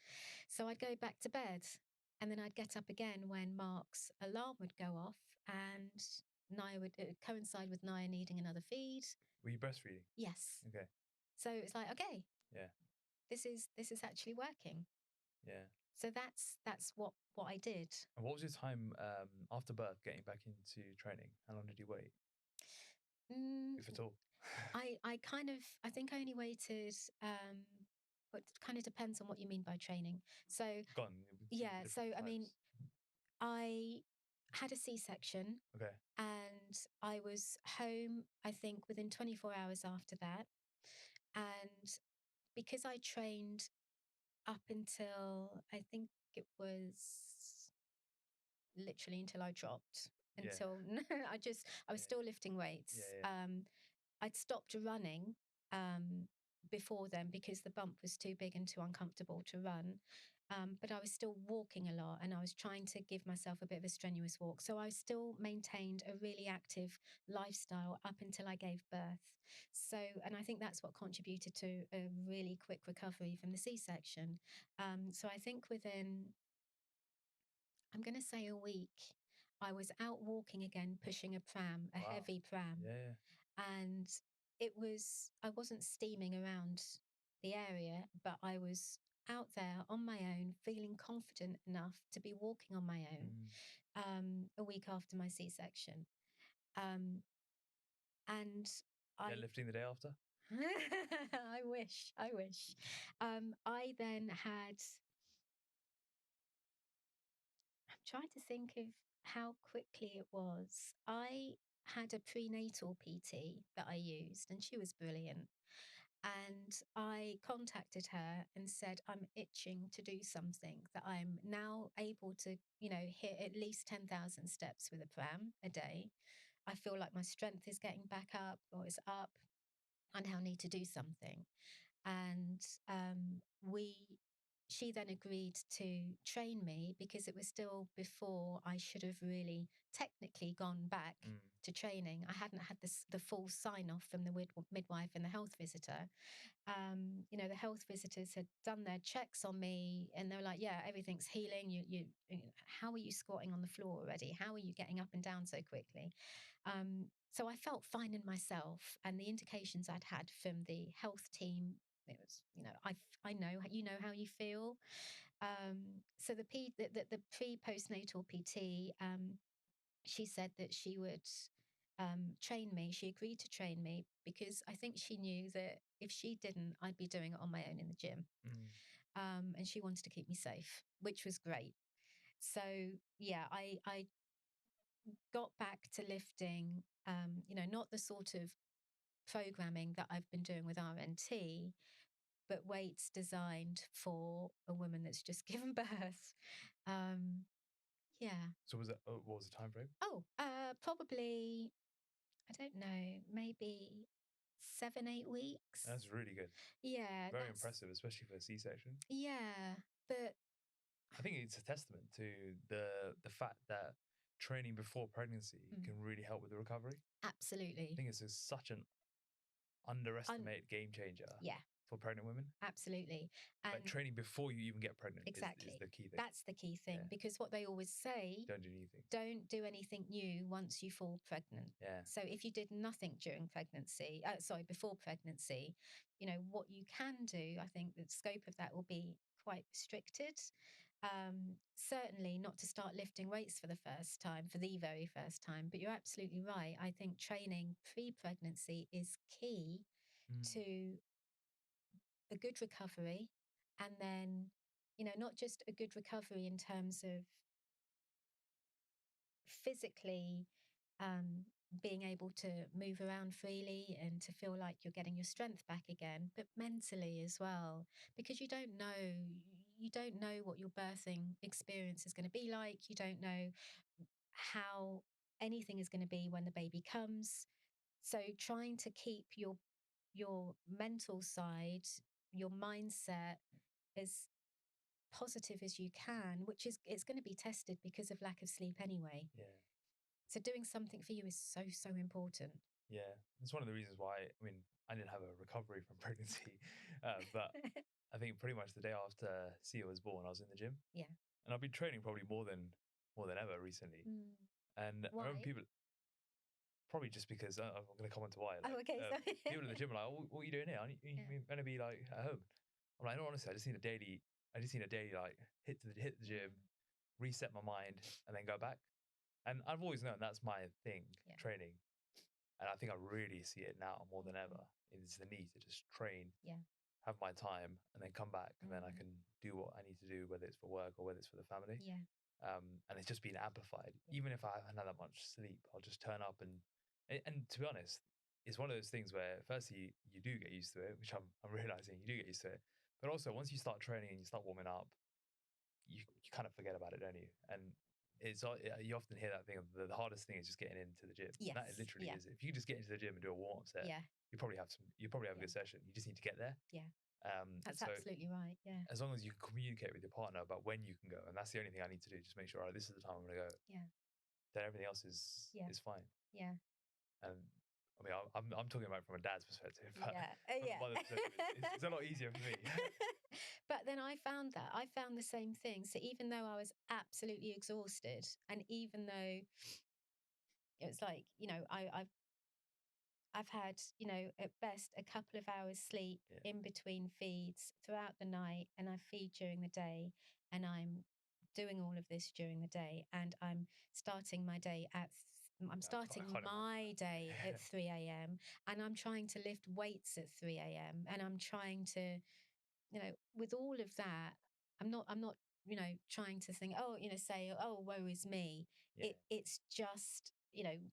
So I'd go back to bed, and then I'd get up again when Mark's alarm would go off, and Naya would coincide with Naya needing another feed. Were you breastfeeding? Yes. Okay. So it's like, okay, yeah, this is actually working. Yeah. So that's what I did. And what was your time after birth getting back into training? How long did you wait? If at all? I think I only waited, but it kind of depends on what you mean by training. So, Gone. yeah. So, I mean, I had a C-section. Okay. And I was home, I think, within 24 hours after that. And because I trained up until, I think it was literally until I dropped, until I was still lifting weights. I'd stopped running before then because the bump was too big and too uncomfortable to run. But I was still walking a lot, and I was trying to give myself a bit of a strenuous walk. So I still maintained a really active lifestyle up until I gave birth. So, and I think that's what contributed to a really quick recovery from the C-section. So I think within, I'm going to say a week, I was out walking again, pushing a pram, a heavy pram. And I wasn't steaming around the area, but I was out there on my own, feeling confident enough to be walking on my own a week after my C-section. And lifting the day after? I wish. I then had, I'm trying to think of how quickly it was. I had a prenatal PT that I used, and she was brilliant. And I contacted her and said, I'm itching to do something that I'm now able to, hit at least 10,000 steps with a pram a day. I feel like my strength is getting back up or is up. I now need to do something. And we she then agreed to train me because it was still before I should have really technically gone back to training. I hadn't had the full sign off from the midwife and the health visitor. The health visitors had done their checks on me and they were like, yeah, everything's healing. How are you squatting on the floor already? How are you getting up and down so quickly? So I felt fine in myself, and the indications I'd had from the health team, it was, I know, how you feel. So the pre-postnatal PT, she said that she would train me. She agreed to train me because I think she knew that if she didn't, I'd be doing it on my own in the gym. And she wanted to keep me safe, which was great. So yeah, I got back to lifting, not the sort of programming that I've been doing with RNT, but weights designed for a woman that's just given birth. Yeah. So what was the time frame? Probably, I don't know, maybe 7-8 weeks. That's really good. Yeah. Very impressive, especially for a C-section. Yeah, but I think it's a testament to the fact that training before pregnancy can really help with the recovery. Absolutely. I think it's such an underestimated game changer. Yeah. For pregnant women. Absolutely. And like training before you even get pregnant exactly. is the key thing. That's the key thing, because what they always say, don't do anything new once you fall pregnant. Yeah. So if you did nothing before pregnancy, what you can do, I think the scope of that will be quite restricted. Certainly not to start lifting weights for the very first time, but you're absolutely right. I think training pre-pregnancy is key to a good recovery, and then, not just a good recovery in terms of physically being able to move around freely and to feel like you're getting your strength back again, but mentally as well, because you don't know what your birthing experience is going to be like. You don't know how anything is going to be when the baby comes. So trying to keep your mental side, your mindset as positive as you can, which is, it's going to be tested because of lack of sleep anyway. Yeah. So doing something for you is so, so important. Yeah. It's one of the reasons why, I didn't have a recovery from pregnancy, but I think pretty much the day after Sia was born, I was in the gym. Yeah. And I've been training probably more than ever recently. And why? I remember people, probably just because I'm going to comment why. Okay. People in the gym are like, what are you doing here? You're going to be like at home. I'm like, no, honestly, I just need a daily like hit the gym, reset my mind, and then go back. And I've always known that's my thing, training. And I think I really see it now more than ever. It's the need to just train, have my time, and then come back, and then I can do what I need to do, whether it's for work or whether it's for the family. Yeah. And it's just been amplified. Even if I haven't had that much sleep, I'll just turn up and to be honest, it's one of those things where firstly you do get used to it, which I'm realizing you do get used to it. But also once you start training and you start warming up, you kind of forget about it, don't you? And you often hear that thing of the hardest thing is just getting into the gym. Yes. That literally is it. If you just get into the gym and do a warm-up set, you probably have a good session. You just need to get there. Yeah. That's absolutely right. Yeah. As long as you communicate with your partner about when you can go, and that's the only thing I need to do, just make sure, all right, this is the time I'm going to go. Yeah. Then everything else is fine. Yeah. And I'm talking about it from a dad's perspective, but yeah. from a mother's perspective, it's a lot easier for me. But then I found the same thing. So even though I was absolutely exhausted, and even though it was like, I've had, at best a couple of hours sleep in between feeds throughout the night, and I feed during the day, and I'm doing all of this during the day, and I'm starting my day at 3 a.m. and I'm trying to lift weights at 3 a.m. and I'm trying to, with all of that, I'm not, trying to think, say, oh, woe is me. Yeah. It's just,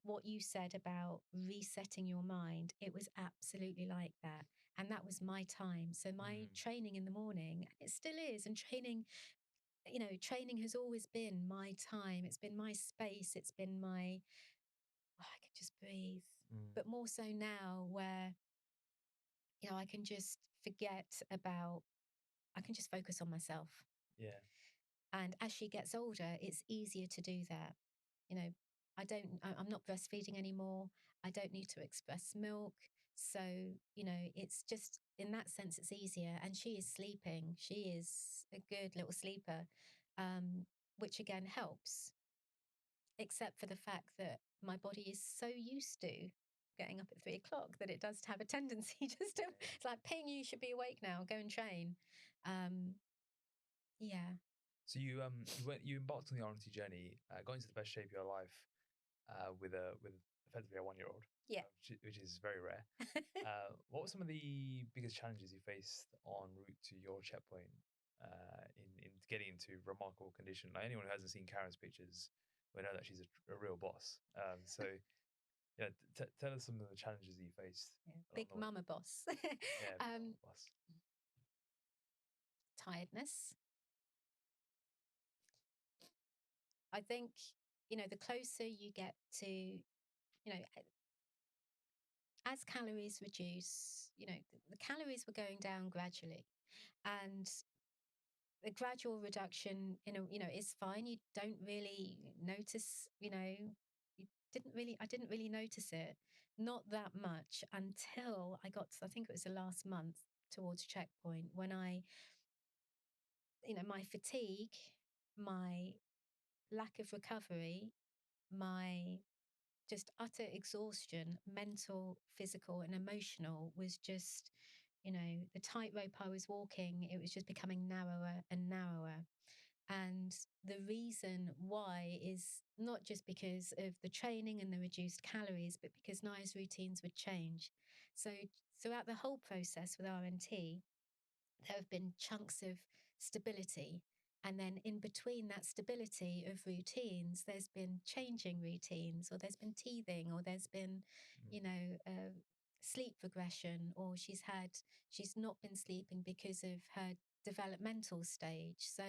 what you said about resetting your mind. It was absolutely like that. And that was my time. So my training in the morning, it still is. And training has always been my time. It's been my space. It's been my, I can just breathe. But more so now where, I can just forget about I can just focus on myself. Yeah. And as she gets older, it's easier to do that. You know, I'm not breastfeeding anymore. I don't need to express milk. So, you know, it's just in that sense, it's easier. And she is sleeping. She is a good little sleeper, which again helps, except for the fact that my body is so used to getting up at 3 o'clock that it does have a tendency just to, it's like, ping, you should be awake now, go and train. Yeah. So you embarked on the RNT journey, got into the best shape of your life with effectively a 1-year-old, Yeah. which is very rare. What were some of the biggest challenges you faced en route to your checkpoint in getting into remarkable condition? Like, anyone who hasn't seen Karen's pictures will know that she's a real boss. So yeah, tell us some of the challenges that you faced. Yeah. Big mama boss. Yeah, big mama boss. Tiredness. I think, you know, the closer you get to, you know, as calories reduce, you know, the calories were going down gradually. And the gradual reduction, you know, is fine. You don't really notice, you know, I didn't really notice it, not that much until I got to, I think it was the last month towards checkpoint when you know, my fatigue, my lack of recovery, my just utter exhaustion, mental, physical, and emotional, was just, you know, the tightrope I was walking, it was just becoming narrower and narrower. And the reason why is not just because of the training and the reduced calories, but because Naya's routines would change. So throughout the whole process with RNT, there have been chunks of stability. And then in between that stability of routines, there's been changing routines, or there's been teething, or there's been, you know, sleep regression, or she's not been sleeping because of her developmental stage. So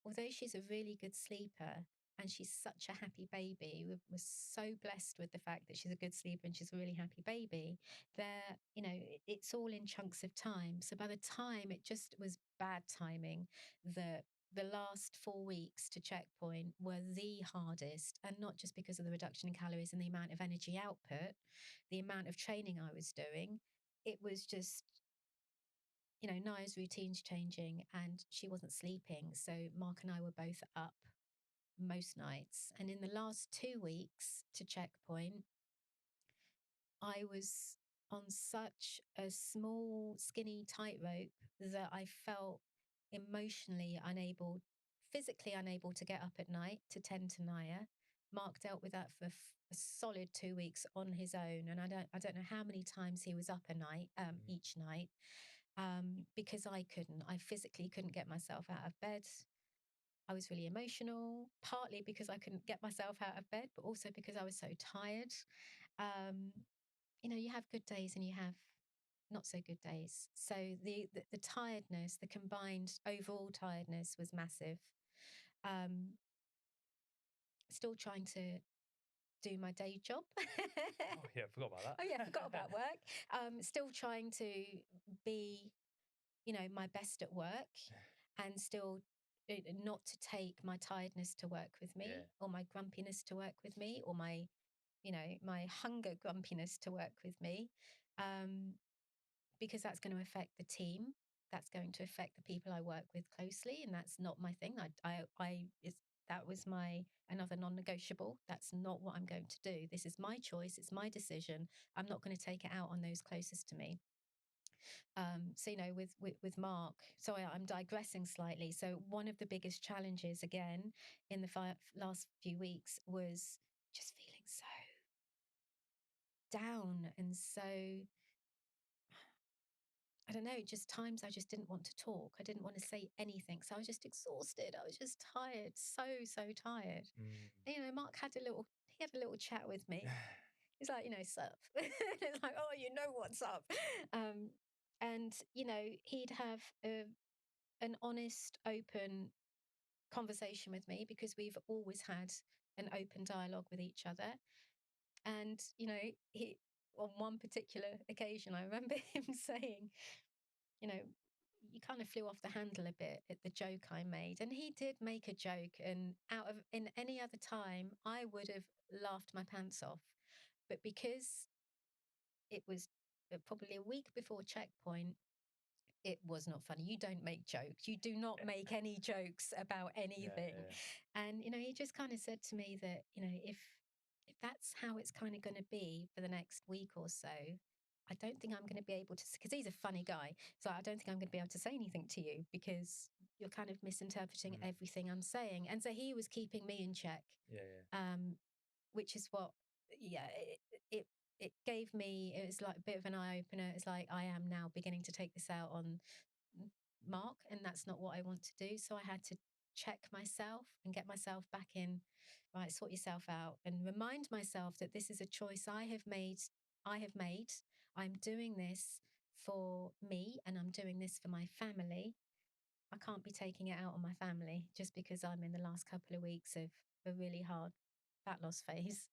although she's a really good sleeper and she's such a happy baby, we're so blessed with the fact that she's a good sleeper and she's a really happy baby, there, you know, it's all in chunks of time. So by the time, it just was bad timing that the last 4 weeks to checkpoint were the hardest, and not just because of the reduction in calories and the amount of energy output, the amount of training I was doing. It was just, you know, Naya's routine's changing and she wasn't sleeping. So Mark and I were both up most nights. And in the last 2 weeks to checkpoint, I was on such a small, skinny tightrope that I felt emotionally unable, physically unable to get up at night to tend to Naya. Mark dealt with that for a solid 2 weeks on his own, and I don't know how many times he was up a night, each night, because I couldn't. I physically couldn't get myself out of bed. I was really emotional, partly because I couldn't get myself out of bed, but also because I was so tired. Um, you know, you have good days and you have not so good days. So the tiredness, the combined overall tiredness was massive. Um, Still trying to do my day job. Oh yeah, I forgot about that. Oh yeah, forgot about work. Still trying to be, you know, my best at work, and still not to take my tiredness to work with me, Yeah. or my grumpiness to work with me, or my, you know, my hunger grumpiness to work with me, because that's going to affect the team. That's going to affect the people I work with closely, and that's not my thing. That was my another non-negotiable. That's not what I'm going to do. This is my choice. It's my decision. I'm not going to take it out on those closest to me. So, you know, with Mark, so I'm digressing slightly. So one of the biggest challenges, again, in the last few weeks, was just feeling so down and so, I don't know, just times I just didn't want to talk. I didn't want to say anything. So I was just exhausted. I was just tired, so tired. And, you know, Mark had a little chat with me. He's like, you know, sup. It's like, oh, you know what's up. And, you know, he'd have an honest, open conversation with me, because we've always had an open dialogue with each other. And, you know, on one particular occasion, I remember him saying, you know, you kind of flew off the handle a bit at the joke I made. And he did make a joke, and in any other time, I would have laughed my pants off. But because it was probably a week before checkpoint, it was not funny. You don't make jokes. You do not make any jokes about anything. And, he just kind of said to me that, if that's how it's kind of going to be for the next week or so, I don't think I'm going to be able to, because he's a funny guy. So I don't think I'm going to be able to say anything to you because you're kind of misinterpreting everything I'm saying. And so he was keeping me in check. Which is what, it gave me, it was like a bit of an eye opener. It's like, I am now beginning to take this out on Mark, and that's not what I want to do. So I had to check myself and get myself back in, right, sort yourself out, and remind myself that this is a choice I have made. I'm doing this for me, and I'm doing this for my family. I can't be taking it out on my family just because I'm in the last couple of weeks of a really hard fat loss phase.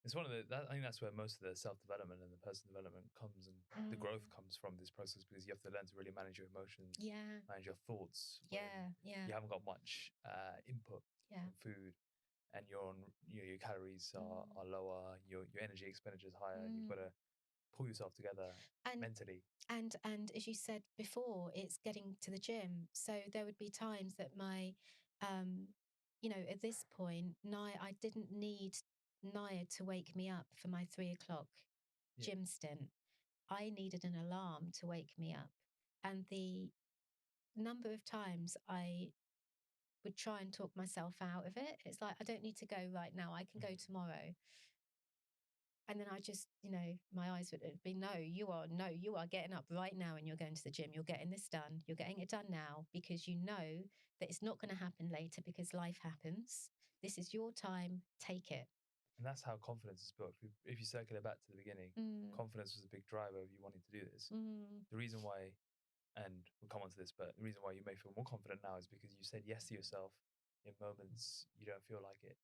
It's one of I think that's where most of the self-development and the personal development comes, and the growth comes from this process, because you have to learn to really manage your emotions, manage your thoughts. You haven't got much input from food, and you're on, your calories are lower, your energy expenditure is higher, and you've got to pull yourself together mentally. And as you said before, it's getting to the gym. So there would be times that my, at this point, I didn't need Naya to wake me up for my 3 o'clock gym stint. I needed an alarm to wake me up. And the number of times I would try and talk myself out of it, it's like, I don't need to go right now. I can go tomorrow. And then I just, my eyes would be, no, you are getting up right now and you're going to the gym. You're getting this done. You're getting it done now, because you know that it's not going to happen later, because life happens. This is your time. Take it. And that's how confidence is built. If you circle it back to the beginning, confidence was a big driver of you wanting to do this. The reason why, and we'll come on to this, but the reason why you may feel more confident now is because you said yes to yourself in moments you don't feel like it.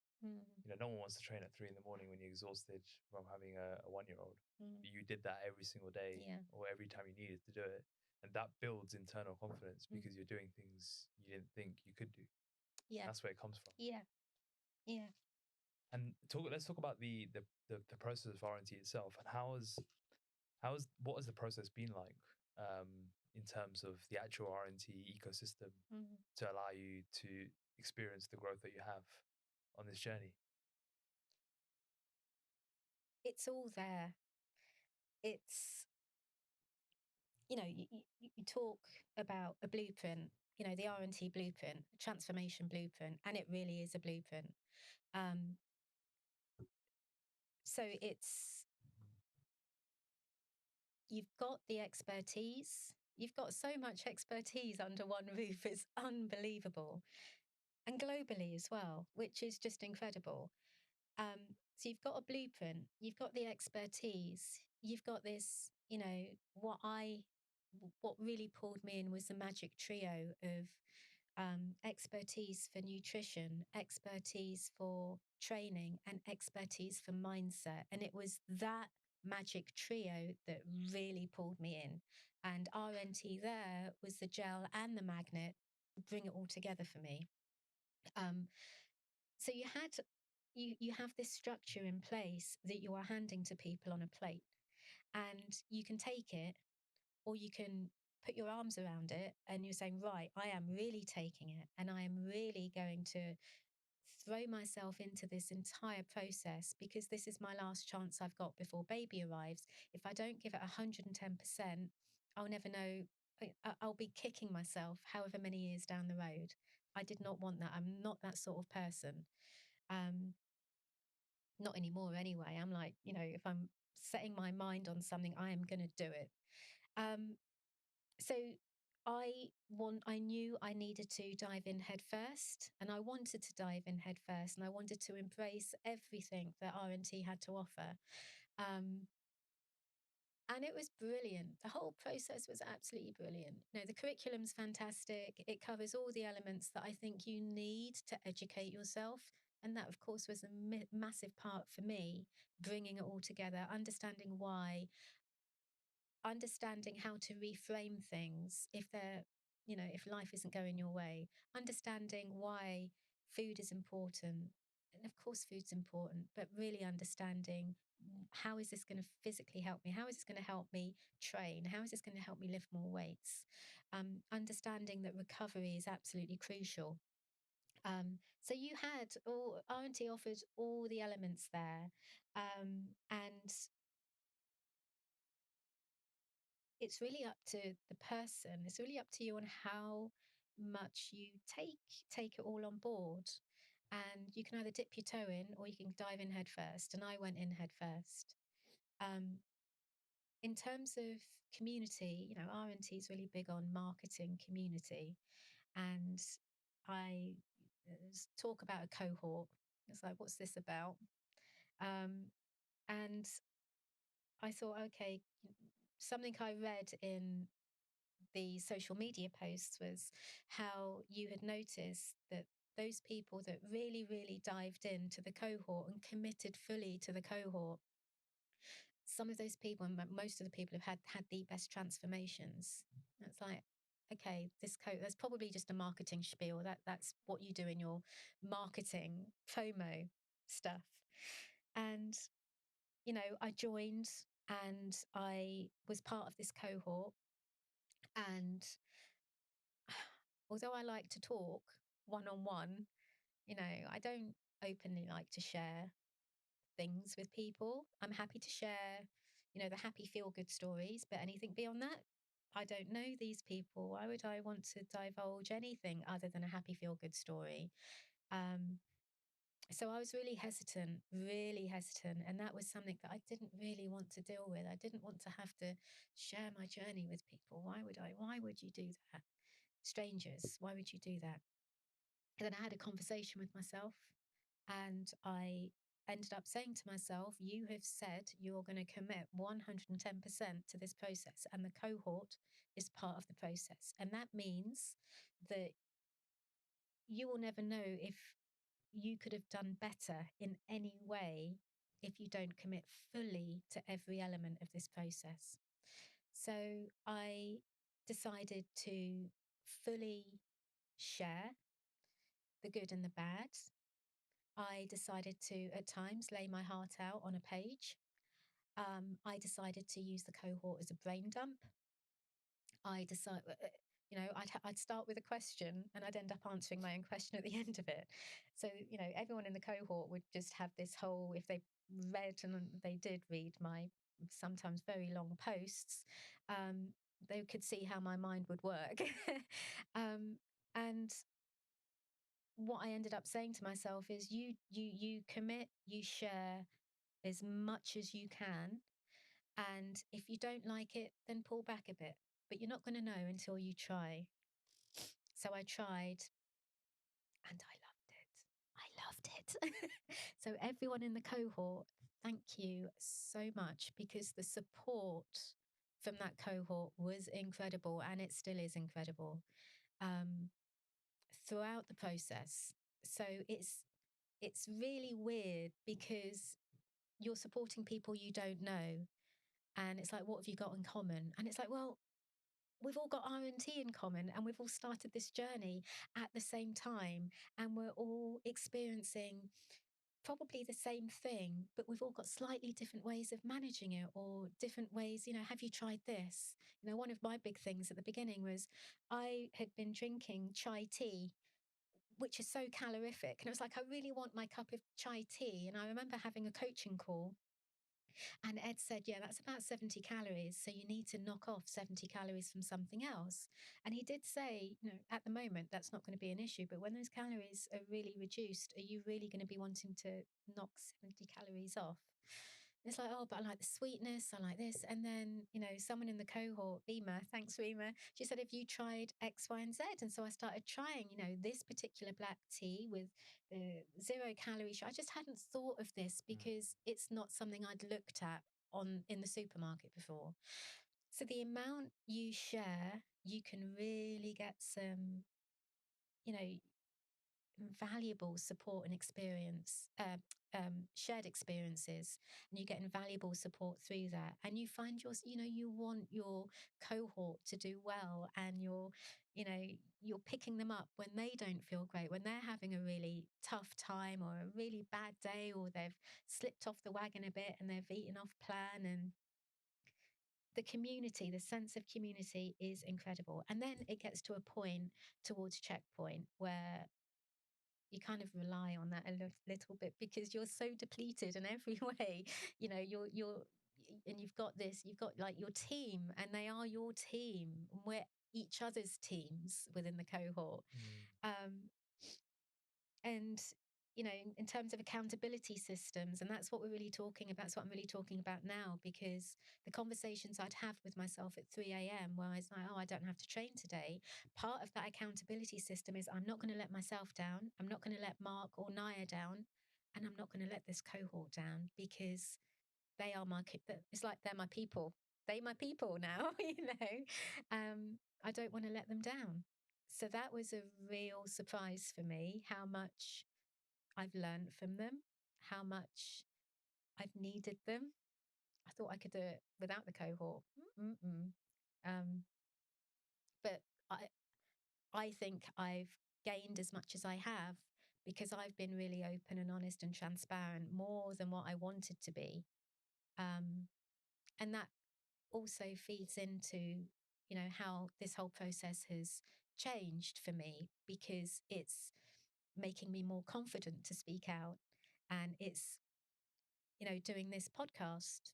No one wants to train at 3 a.m. when you're exhausted from having a 1-year-old. You did that every single day, or every time you needed to do it. And that builds internal confidence because you're doing things you didn't think you could do. That's where it comes from. And let's talk about the process of RNT itself, and what has the process been like in terms of the actual RNT ecosystem to allow you to experience the growth that you have on this journey? It's all there. It's, you talk about a blueprint, the RNT blueprint, transformation blueprint, and it really is a blueprint. So you've got the expertise. You've got so much expertise under one roof. It's unbelievable. And globally as well, which is just incredible. So you've got a blueprint, you've got the expertise, you've got this, what really pulled me in was the magic trio of expertise for nutrition, expertise for training, and expertise for mindset. And it was that magic trio that really pulled me in. And RNT there was the gel and the magnet, bring it all together for me. So you have this structure in place that you are handing to people on a plate, and you can take it, or you can put your arms around it and you're saying, right, I am really taking it, and I am really going to throw myself into this entire process, because this is my last chance I've got before baby arrives. If I don't give it 110%, I'll never know. I'll be kicking myself however many years down the road. I did not want that. I'm not that sort of person. Not anymore anyway. I'm like, if I'm setting my mind on something, I am going to do it. So I knew I needed to dive in head first, and I wanted to dive in head first, and I wanted to embrace everything that RNT had to offer. And it was brilliant. The whole process was absolutely brilliant. The curriculum's fantastic. It covers all the elements that I think you need to educate yourself. And that, of course, was a massive part for me, bringing it all together, understanding why understanding how to reframe things if they're, if life isn't going your way, understanding why food is important. And of course, food's important, but really understanding how is this going to physically help me? How is this going to help me train? How is this going to help me lift more weights? Understanding that recovery is absolutely crucial. So you had all RNT offered all the elements there, and it's really up to the person. It's really up to you on how much you take it all on board. And you can either dip your toe in or you can dive in head first. And I went in head first. Um, in terms of community, RNT is really big on marketing community. And I talk about a cohort. It's like, what's this about? Um, and I thought, okay, something I read in the social media posts was how you had noticed that those people that really, really dived into the cohort and committed fully to the cohort, some of those people, and most of the people, have had the best transformations. It's like, okay, that's probably just a marketing spiel. That's what you do in your marketing FOMO stuff. And I joined and I was part of this cohort. And although I like to talk one on one, I don't openly like to share things with people. I'm happy to share, the happy feel good stories, but anything beyond that, I don't know these people. Why would I want to divulge anything other than a happy feel good story? Um, so I was really hesitant, really hesitant. And that was something that I didn't really want to deal with. I didn't want to have to share my journey with people. Why would I? Why would you do that? Strangers, why would you do that? And then I had a conversation with myself and I ended up saying to myself, you have said you're going to commit 110% to this process, and the cohort is part of the process. And that means that you will never know if you could have done better in any way if you don't commit fully to every element of this process. So I decided to fully share the good and the bad. I decided to, at times, lay my heart out on a page. I decided to use the cohort as a brain dump. I decided, I'd start with a question and I'd end up answering my own question at the end of it. So, everyone in the cohort would just have this whole, if they read, and they did read my sometimes very long posts, they could see how my mind would work. And what I ended up saying to myself is you commit, you share as much as you can. And if you don't like it, then pull back a bit. But you're not going to know until you try. So I tried and I loved it. So everyone in the cohort, thank you so much, because the support from that cohort was incredible, and it still is incredible throughout the process. So it's really weird because you're supporting people you don't know. And it's like, what have you got in common? And it's like, well, we've all got RNT in common, and we've all started this journey at the same time. And we're all experiencing probably the same thing, but we've all got slightly different ways of managing it, or different ways, have you tried this? One of my big things at the beginning was I had been drinking chai tea, which is so calorific. And it was like, I really want my cup of chai tea. And I remember having a coaching call, and Ed said, yeah, that's about 70 calories. So you need to knock off 70 calories from something else. And he did say, at the moment, that's not going to be an issue. But when those calories are really reduced, are you really going to be wanting to knock 70 calories off? It's like, oh, but I like the sweetness, I like this. And then, someone in the cohort, Rima, thanks, Rima, she said, have you tried X, Y, and Z? And so I started trying, this particular black tea with the 0 calorie. I just hadn't thought of this because it's not something I'd looked at in the supermarket before. So the amount you share, you can really get some, valuable support and experience shared experiences, and you get invaluable support through that. And you find you want your cohort to do well, and you're picking them up when they don't feel great, when they're having a really tough time or a really bad day, or they've slipped off the wagon a bit and they've eaten off plan. And the community, the sense of community is incredible. And then it gets to a point towards checkpoint where you kind of rely on that a little bit, because you're so depleted in every way. And you've got like your team, and they are your team. We're each other's teams within the cohort. Um, and in terms of accountability systems, and that's what we're really talking about. That's what I'm really talking about now, because the conversations I'd have with myself at 3 a.m. where I was like, oh, I don't have to train today. Part of that accountability system is, I'm not going to let myself down. I'm not going to let Mark or Naya down. And I'm not going to let this cohort down, because they are it's like they're my people. They're my people now, I don't want to let them down. So that was a real surprise for me, how much I've learned from them, how much I've needed them. I thought I could do it without the cohort. Um, but I think I've gained as much as I have, because I've been really open and honest and transparent, more than what I wanted to be. And that also feeds into, how this whole process has changed for me, because it's making me more confident to speak out. And it's, doing this podcast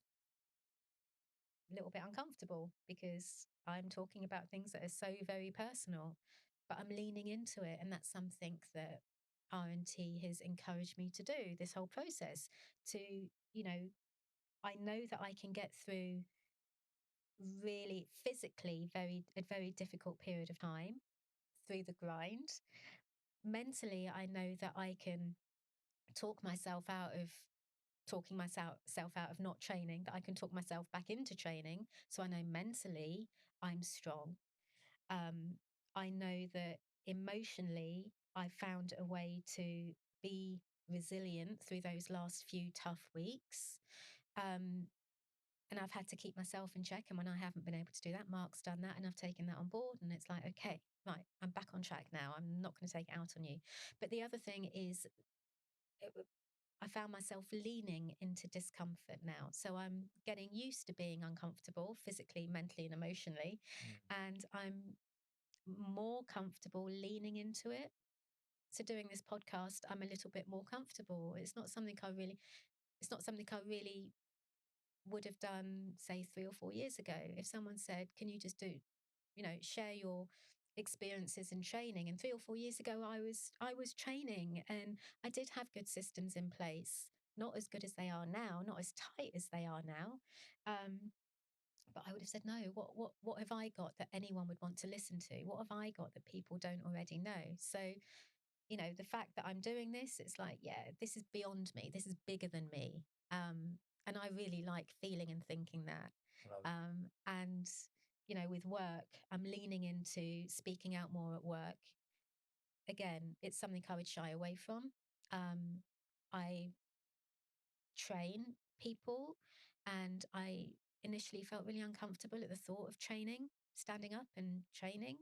a little bit uncomfortable, because I'm talking about things that are so very personal, but I'm leaning into it. And that's something that RNT has encouraged me to do this whole process. I know that I can get through really physically a very difficult period of time through the grind. Mentally, I know that I can talk myself out of talking myself out of not training, that I can talk myself back into training. So I know mentally I'm strong. I know that emotionally I found a way to be resilient through those last few tough weeks. And I've had to keep myself in check. And when I haven't been able to do that, Mark's done that, and I've taken that on board. And it's like, okay, right, I'm back on track now. I'm not going to take it out on you. But the other thing is, I found myself leaning into discomfort now. So I'm getting used to being uncomfortable physically, mentally, and emotionally. And I'm more comfortable leaning into it. So doing this podcast, I'm a little bit more comfortable. It's not something I really would have done, say, 3 or 4 years ago. If someone said, can you just share your experiences in training? And 3 or 4 years ago, I was training, and I did have good systems in place, not as good as they are now, not as tight as they are now. But I would have said, no, what have I got that anyone would want to listen to? What have I got that people don't already know? So, the fact that I'm doing this, it's like, yeah, this is beyond me. This is bigger than me. And I really like feeling and thinking that. And, with work, I'm leaning into speaking out more at work. Again, it's something I would shy away from. I train people, and I initially felt really uncomfortable at the thought of standing up and training.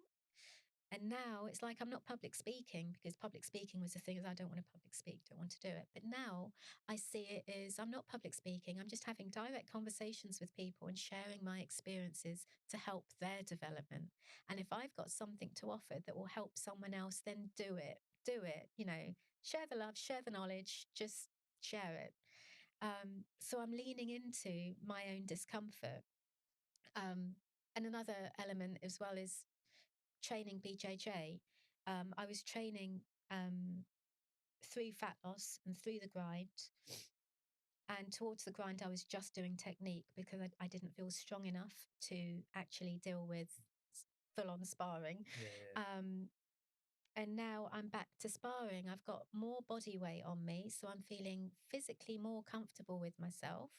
And now it's like I'm not public speaking, because public speaking was the thing, is I don't want to public speak, don't want to do it. But now I see it as, I'm not public speaking, I'm just having direct conversations with people and sharing my experiences to help their development. And if I've got something to offer that will help someone else, then do it. Share the love, share the knowledge, just share it. So I'm leaning into my own discomfort. And another element as well is training BJJ. I was training through fat loss and through the grind. And towards the grind, I was just doing technique, because I didn't feel strong enough to actually deal with full-on sparring. And now I'm back to sparring. I've got more body weight on me, so I'm feeling physically more comfortable with myself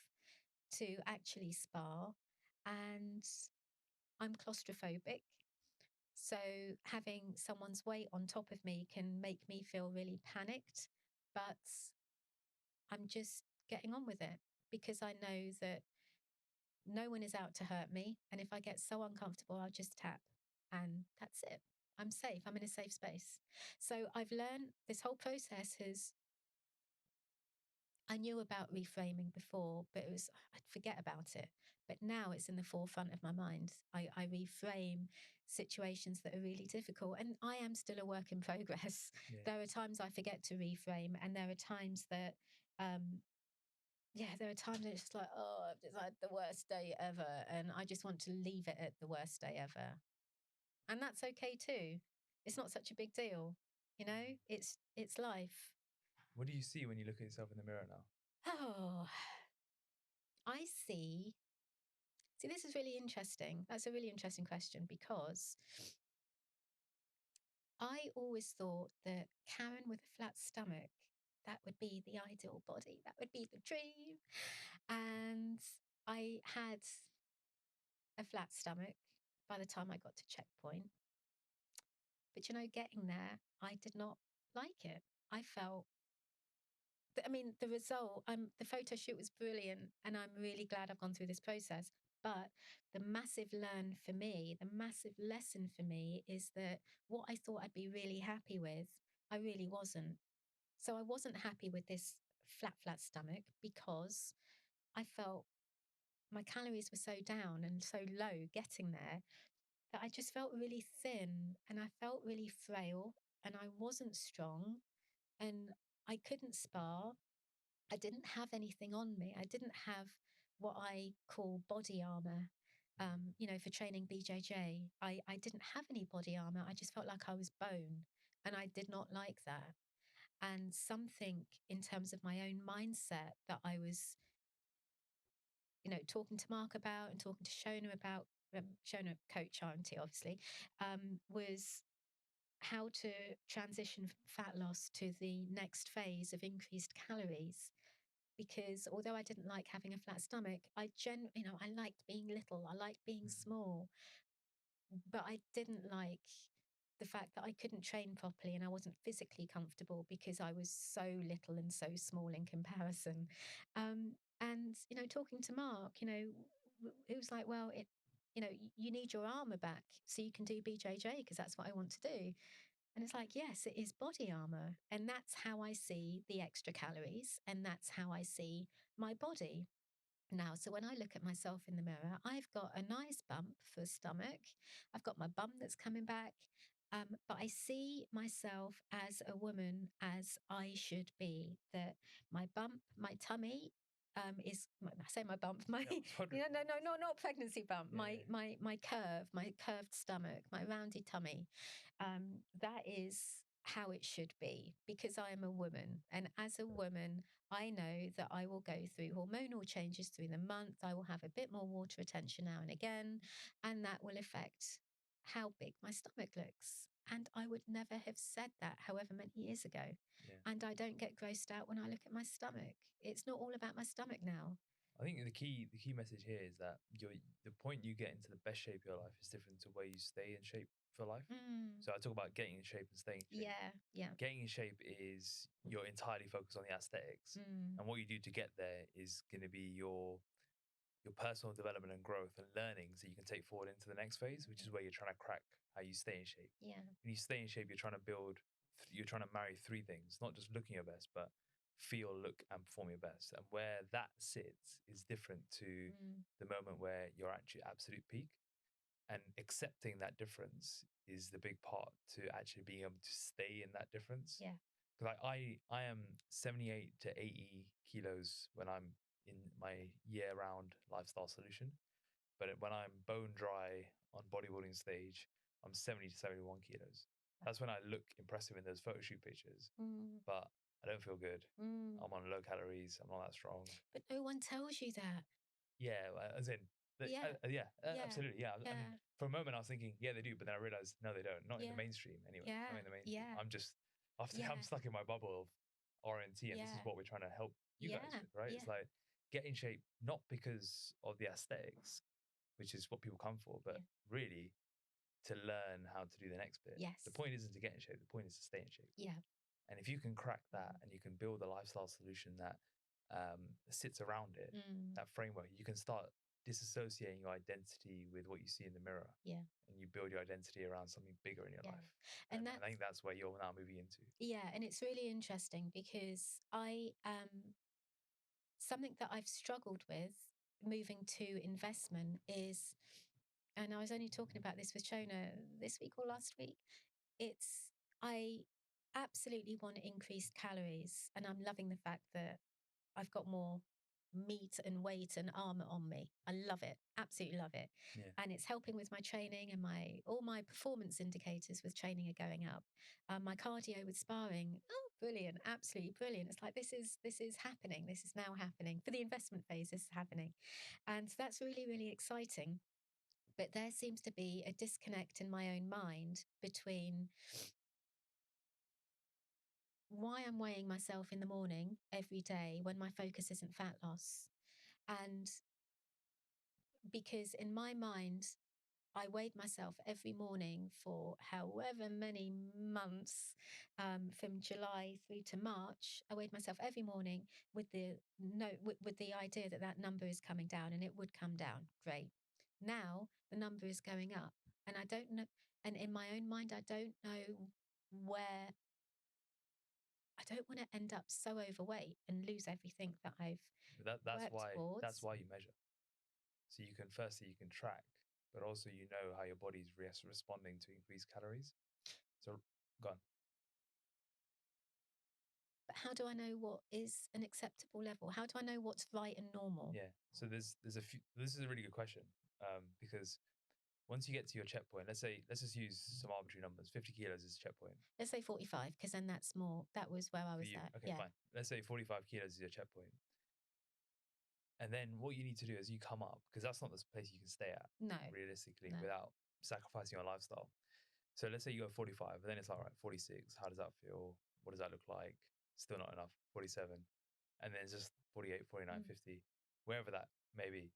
to actually spar. And I'm claustrophobic. So having someone's weight on top of me can make me feel really panicked, but I'm just getting on with it, because I know that no one is out to hurt me. And if I get so uncomfortable, I'll just tap, and that's it. I'm safe. I'm in a safe space. So I've learned this whole process has, I knew about reframing before, but I'd forget about it. But now it's in the forefront of my mind. I reframe situations that are really difficult, and I am still a work in progress. Yeah. There are times I forget to reframe, and there are times that, there are times that it's just like, oh, I've just had the worst day ever, and I just want to leave it at the worst day ever. And that's okay too. It's not such a big deal. It's life. What do you see when you look at yourself in the mirror now? Oh, I see. See, this is really interesting. That's a really interesting question, because I always thought that Karen with a flat stomach, that would be the ideal body. That would be the dream. And I had a flat stomach by the time I got to checkpoint. But getting there, I did not like it. I felt, the result, the photo shoot was brilliant, and I'm really glad I've gone through this process. But the massive the massive lesson for me is that what I thought I'd be really happy with, I really wasn't. So I wasn't happy with this flat stomach, because I felt my calories were so down and so low getting there, that I just felt really thin, and I felt really frail, and I wasn't strong, and I couldn't spar. I didn't have anything on me. I didn't have what I call body armor, for training BJJ. I didn't have any body armor. I just felt like I was bone, and I did not like that. And something in terms of my own mindset that I was, talking to Mark about and talking to Shona about, Shona, coach RNT, obviously, was how to transition from fat loss to the next phase of increased calories. Because although I didn't like having a flat stomach, I liked being little, I liked being small, but I didn't like the fact that I couldn't train properly, and I wasn't physically comfortable because I was so little and so small in comparison. And talking to Mark, it was like, well, you need your armor back so you can do BJJ, because that's what I want to do. And it's like, yes, it is body armor. And that's how I see the extra calories. And that's how I see my body now. So when I look at myself in the mirror, I've got a nice bump for stomach. I've got my bum that's coming back. But I see myself as a woman as I should be. That my bump, my tummy, I say my bump, my no, not pregnancy bump. My curved stomach, my roundy tummy. That is how it should be, because I am a woman, and as a woman, I know that I will go through hormonal changes through the month. I will have a bit more water retention now and again, and that will affect how big my stomach looks. And I would never have said that however many years ago. Yeah. And I don't get grossed out when I look at my stomach. It's not all about my stomach now. I think the key message here is that the point you get into the best shape of your life is different to where you stay in shape for life. So I talk about getting in shape and staying in shape. Yeah. Getting in shape is you're entirely focused on the aesthetics, and what you do to get there is going to be your personal development and growth and learning, so you can take forward into the next phase, which is where you're trying to crack how you stay in shape. Yeah. When you stay in shape, you're trying to marry three things, not just looking your best, but feel, look, and perform your best. And where that sits is different to the moment where you're actually absolute peak. And accepting that difference is the big part to actually being able to stay in that difference. Yeah. Because I am 78 to 80 kilos when I'm in my year-round lifestyle solution. But when I'm bone dry on bodybuilding stage, I'm 70 to 71 kilos. That's when I look impressive in those photo shoot pictures. But I don't feel good. I'm on low calories. I'm not that strong. But no one tells you that. Yeah, as in, absolutely. Yeah. I mean, for a moment I was thinking, yeah, they do. But then I realized, no, they don't. Not in the mainstream anyway. Yeah. Not in the mainstream. Yeah. I'm just, I'm stuck in my bubble of RNT, and this is what we're trying to help you guys with, right? It's like, get in shape, not because of the aesthetics, which is what people come for, but really to learn how to do the next bit. Yes. The point isn't to get in shape. The point is to stay in shape. Yeah. And if you can crack that and you can build a lifestyle solution that sits around it, that framework, you can start disassociating your identity with what you see in the mirror. Yeah. And you build your identity around something bigger in your Yeah. life. And I think that's where you're now moving into. Yeah. And it's really interesting because something that I've struggled with moving to investment is, and I was only talking about this with Shona this week or last week, I absolutely want increased calories, and I'm loving the fact that I've got more meat and weight and armor on me. I love it, absolutely love it. Yeah. And it's helping with my training, and all my performance indicators with training are going up. My cardio with sparring, oh, brilliant, absolutely brilliant. It's like this is happening. This is now happening for the investment phase. This is happening, and that's really, really exciting. But there seems to be a disconnect in my own mind between why I'm weighing myself in the morning every day when my focus isn't fat loss. And because in my mind, I weighed myself every morning for however many months, from July through to March. I weighed myself every morning with the idea that that number is coming down, and it would come down. Great. Now the number is going up, and I don't know. And in my own mind, I don't know where. I don't want to end up so overweight and lose everything that I've worked towards. That's why you measure. So you can track, but also you know how your body's responding to increased calories. So go on. But how do I know what is an acceptable level? How do I know what's right and normal? Yeah. So there's a few. This is a really good question, because once you get to your checkpoint, let's just use some arbitrary numbers. 50 kilos is a checkpoint. Let's say 45, because then that was where I was at. Okay, fine. Let's say 45 kilos is your checkpoint. And then what you need to do is you come up, because that's not the place you can stay at, realistically, without sacrificing your lifestyle. So let's say you go 45, and then it's all right, 46. How does that feel? What does that look like? Still not enough. 47. And then it's just 48, 49, 50, wherever that may be.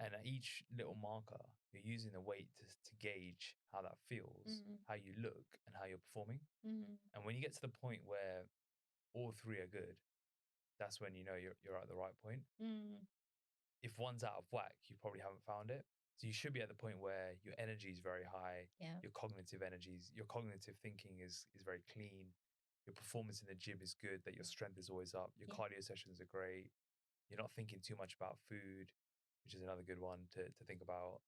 And at each little marker, you're using the weight to gauge how that feels, how you look, and how you're performing. And when you get to the point where all three are good, that's when you know you're at the right point. If one's out of whack, you probably haven't found it. So you should be at the point where your energy is very high, your cognitive thinking is very clean, your performance in the gym is good, that your strength is always up, your cardio sessions are great, you're not thinking too much about food, which is another good one to think about.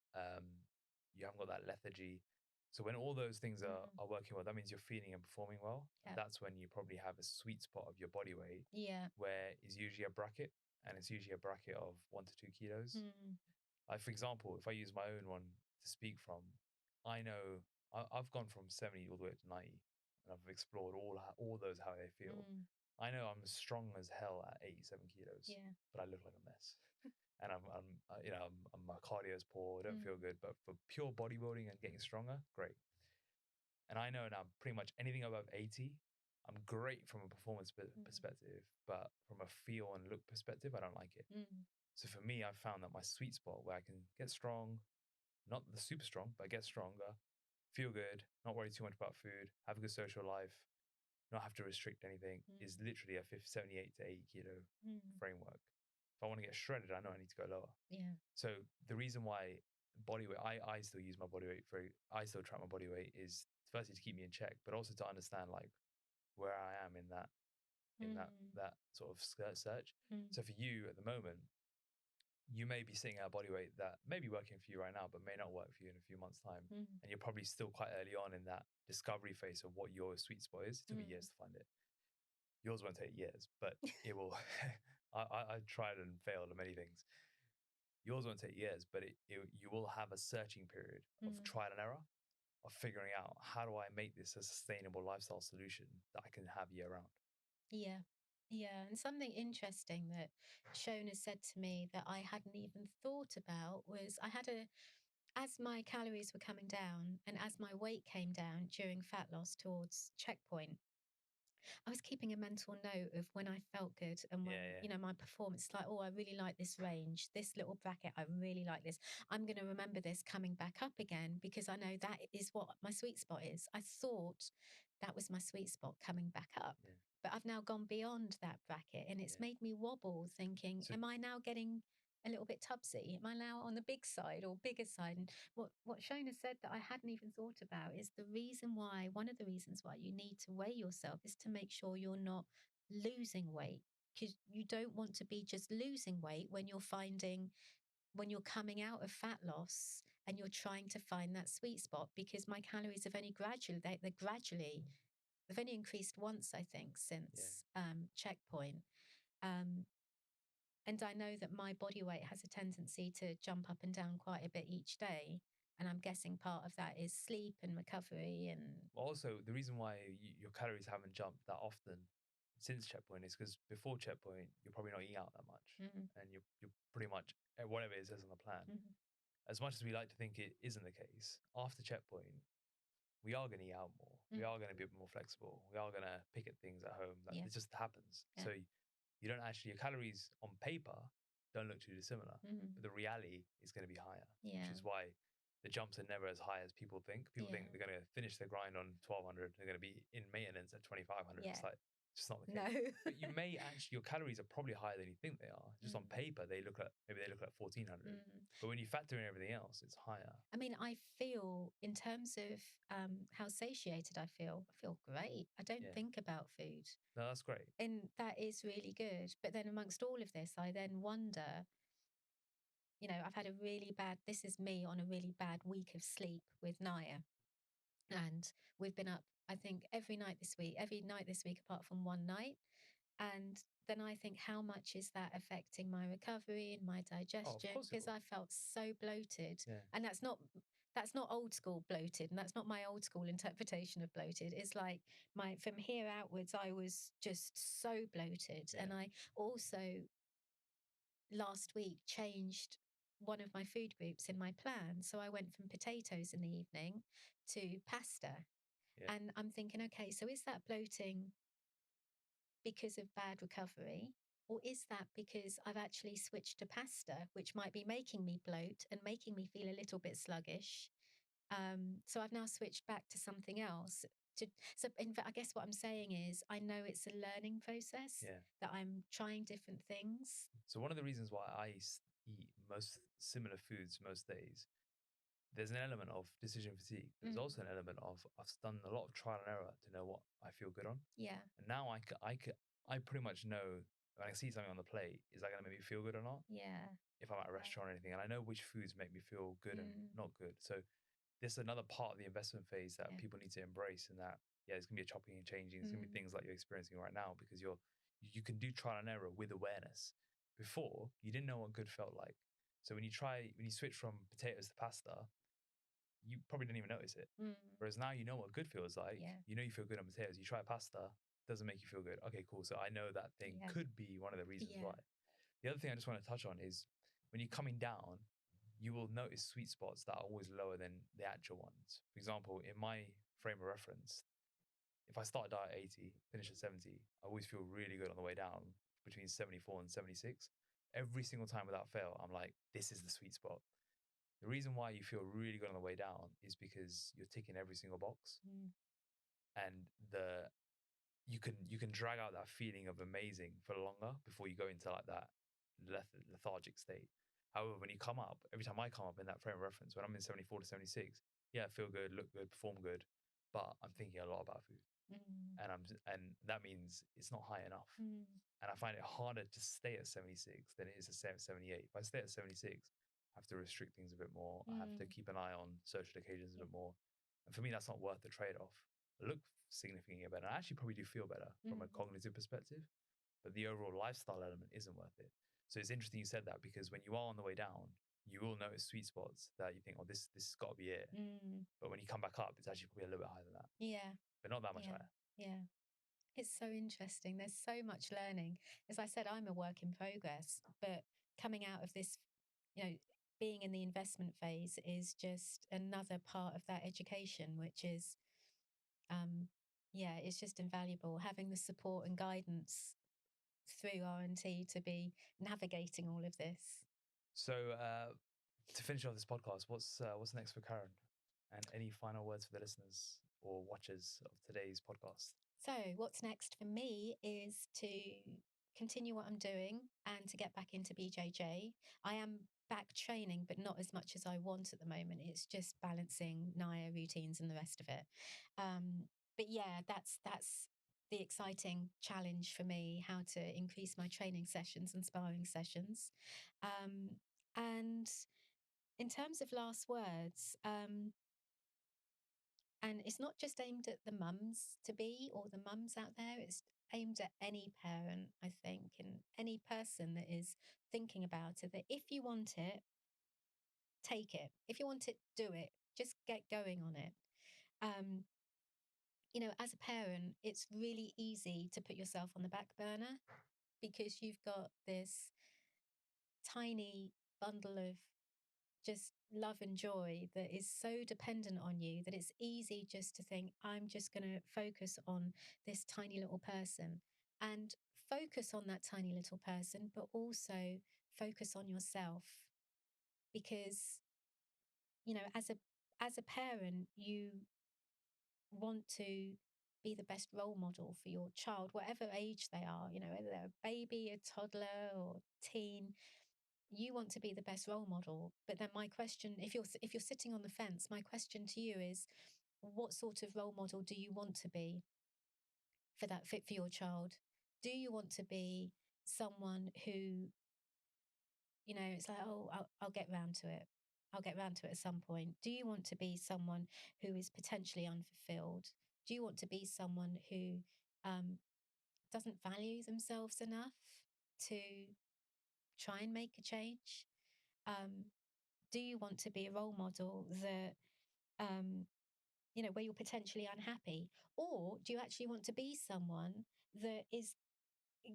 You haven't got that lethargy. So when all those things are working well, that means you're feeling and performing well. Yeah. That's when you probably have a sweet spot of your body weight, where is usually a bracket, and it's usually a bracket of 1 to 2 kilos. Like, for example, if I use my own one to speak from, I know I've gone from 70 all the way up to 90, and I've explored all those, how they feel. I know I'm strong as hell at 87 kilos, but I look like a mess. And my cardio is poor. I don't feel good, but for pure bodybuilding and getting stronger, great. And I know now pretty much anything above 80, I'm great from a performance perspective, but from a feel and look perspective, I don't like it. So for me, I've found that my sweet spot where I can get strong, not the super strong, but get stronger, feel good, not worry too much about food, have a good social life, not have to restrict anything, is literally a 78 to 80 kilo framework. If I want to get shredded, I know I need to go lower. Yeah. So the reason why body weight, I still use my body weight I still track my body weight, is firstly to keep me in check, but also to understand like where I am in that sort of search. So for you at the moment, you may be sitting at a body weight that may be working for you right now, but may not work for you in a few months' time. And you're probably still quite early on in that discovery phase of what your sweet spot is. It took me years to find it. Yours won't take years, but it will. I tried and failed at many things. Yours won't take years, but you will have a searching period of trial and error, of figuring out, how do I make this a sustainable lifestyle solution that I can have year round? Yeah. Yeah. And something interesting that Shona said to me that I hadn't even thought about was as my calories were coming down and as my weight came down during fat loss towards checkpoint, I was keeping a mental note of when I felt good and when, my performance, like, oh, I really like this range, this little bracket, I really like this. I'm going to remember this coming back up again because I know that is what my sweet spot is. I thought that was my sweet spot coming back up. But I've now gone beyond that bracket, and it's made me wobble, thinking, am I now getting a little bit tubsy? Am I now on the big side or bigger side? And what Shona said that I hadn't even thought about is one of the reasons why you need to weigh yourself is to make sure you're not losing weight, because you don't want to be just losing weight when you're coming out of fat loss and you're trying to find that sweet spot, because my calories have only they've only increased once, I think, since checkpoint. And I know that my body weight has a tendency to jump up and down quite a bit each day. And I'm guessing part of that is sleep and recovery. And also, the reason why your calories haven't jumped that often since checkpoint is because before checkpoint, you're probably not eating out that much. And you're pretty much whatever it says on the plan. As much as we like to think it isn't the case, after checkpoint, we are going to eat out more. We are going to be a bit more flexible. We are going to pick at things at home. It just happens. So you don't actually, your calories on paper don't look too dissimilar, but the reality is going to be higher, which is why the jumps are never as high as people think. People think they're going to finish their grind on 1200, they're going to be in maintenance at 2500. It's like, it's just not the case. no. But you may actually, your calories are probably higher than you think they are. Just on paper, maybe they look like 1400. But when you factor in everything else, it's higher. I mean, I feel, in terms of how satiated I feel great. I don't think about food. No, that's great. And that is really good. But then amongst all of this, I then wonder, I've had this is me on a really bad week of sleep with Naya. And we've been up, I think, every night this week apart from one night. And then I think, how much is that affecting my recovery and my digestion? Because I felt so bloated. And that's not old school bloated, and that's not my old school interpretation of bloated. It's like from here outwards, I was just so bloated. And I also last week changed one of my food groups in my plan. So I went from potatoes in the evening to pasta. And I'm thinking, okay, so is that bloating because of bad recovery? Or is that because I've actually switched to pasta, which might be making me bloat and making me feel a little bit sluggish? So I've now switched back to something else. So in fact, I guess what I'm saying is, I know it's a learning process, that I'm trying different things. So one of the reasons why I eat most similar foods most days, there's an element of decision fatigue. There's also an element of, I've done a lot of trial and error to know what I feel good on. Yeah. And now I pretty much know when I see something on the plate, is that going to make me feel good or not? Yeah. If I'm at a restaurant or anything, and I know which foods make me feel good and not good. So this is another part of the investment phase that people need to embrace, and that, there's going to be a chopping and changing. There's going to be things like you're experiencing right now, because you can do trial and error with awareness. Before, you didn't know what good felt like. So when you switch from potatoes to pasta, you probably didn't even notice it. Whereas now you know what good feels like. You know you feel good on potatoes. You try pasta, doesn't make you feel good. Okay, cool. So I know that thing could be one of the reasons why. The other thing I just want to touch on is, when you're coming down, you will notice sweet spots that are always lower than the actual ones. For example, in my frame of reference, if I start a diet at 80, finish at 70, I always feel really good on the way down, between 74 and 76. Every single time without fail, I'm like, this is the sweet spot. The reason why you feel really good on the way down is because you're ticking every single box. And you can drag out that feeling of amazing for longer before you go into like that lethargic state. However, when you come up, every time I come up in that frame of reference, when I'm in 74 to 76, I feel good, look good, perform good, but I'm thinking a lot about food. And that means it's not high enough. And I find it harder to stay at 76 than it is to stay at 78. If I stay at 76, I have to restrict things a bit more. I have to keep an eye on social occasions a bit more. And for me, that's not worth the trade-off. I look significantly better. I actually probably do feel better from a cognitive perspective, but the overall lifestyle element isn't worth it. So it's interesting you said that, because when you are on the way down, you will notice sweet spots that you think, oh, this has got to be it. But when you come back up, it's actually probably a little bit higher than that. Yeah. But not that much higher. Yeah. It's so interesting. There's so much learning. As I said, I'm a work in progress, but coming out of this, being in the investment phase is just another part of that education, which is, it's just invaluable, having the support and guidance through RNT to be navigating all of this. So to finish off this podcast, what's next for Karen? And any final words for the listeners or watchers of today's podcast? So, what's next for me is to continue what I'm doing and to get back into BJJ. I am back training, but not as much as I want at the moment. It's just balancing Naya routines and the rest of it. Um, but yeah, that's the exciting challenge for me: how to increase my training sessions and sparring sessions. Um, and in terms of last words, and it's not just aimed at the mums to be or the mums out there, it's aimed at any parent, I think, and any person that is thinking about it, that if you want it, take it. If you want it, do it. Just get going on it. Um, as a parent, it's really easy to put yourself on the back burner because you've got this tiny bundle of just love and joy that is so dependent on you that it's easy just to think, I'm just going to focus on this tiny little person and focus on that tiny little person, but also focus on yourself. Because, as a parent, you want to be the best role model for your child, whatever age they are, whether they're a baby, a toddler, or teen. You want to be the best role model. But then my question, if you're sitting on the fence, my question to you is, what sort of role model do you want to be for that fit for your child? Do you want to be someone who, it's like, oh, I'll get round to it. I'll get round to it at some point. Do you want to be someone who is potentially unfulfilled? Do you want to be someone who um, doesn't value themselves enough to try and make a change? Um, do you want to be a role model that, where you're potentially unhappy? Or do you actually want to be someone that is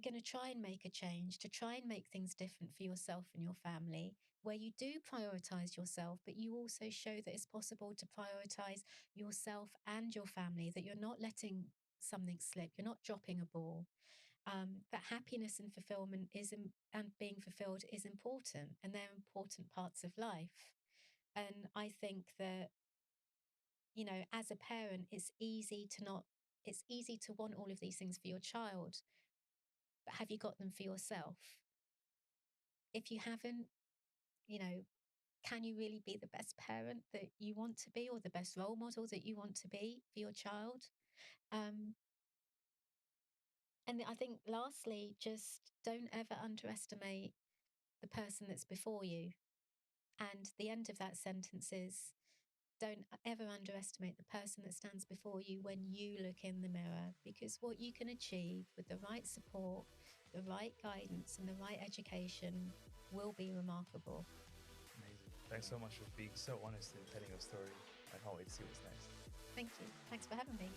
going to try and make a change, to try and make things different for yourself and your family, where you do prioritize yourself, but you also show that it's possible to prioritize yourself and your family, that you're not letting something slip, you're not dropping a ball. That happiness and fulfillment and being fulfilled is important, and they're important parts of life. And I think that, as a parent, it's easy to want all of these things for your child, but have you got them for yourself? If you haven't, you know, can you really be the best parent that you want to be, or the best role model that you want to be for your child? Um, and I think lastly, just don't ever underestimate the person that's before you. And the end of that sentence is, don't ever underestimate the person that stands before you when you look in the mirror, because what you can achieve with the right support, the right guidance, and the right education will be remarkable. Amazing. Thanks so much for being so honest in telling your story. I can't wait to see what's next. Thank you. Thanks for having me.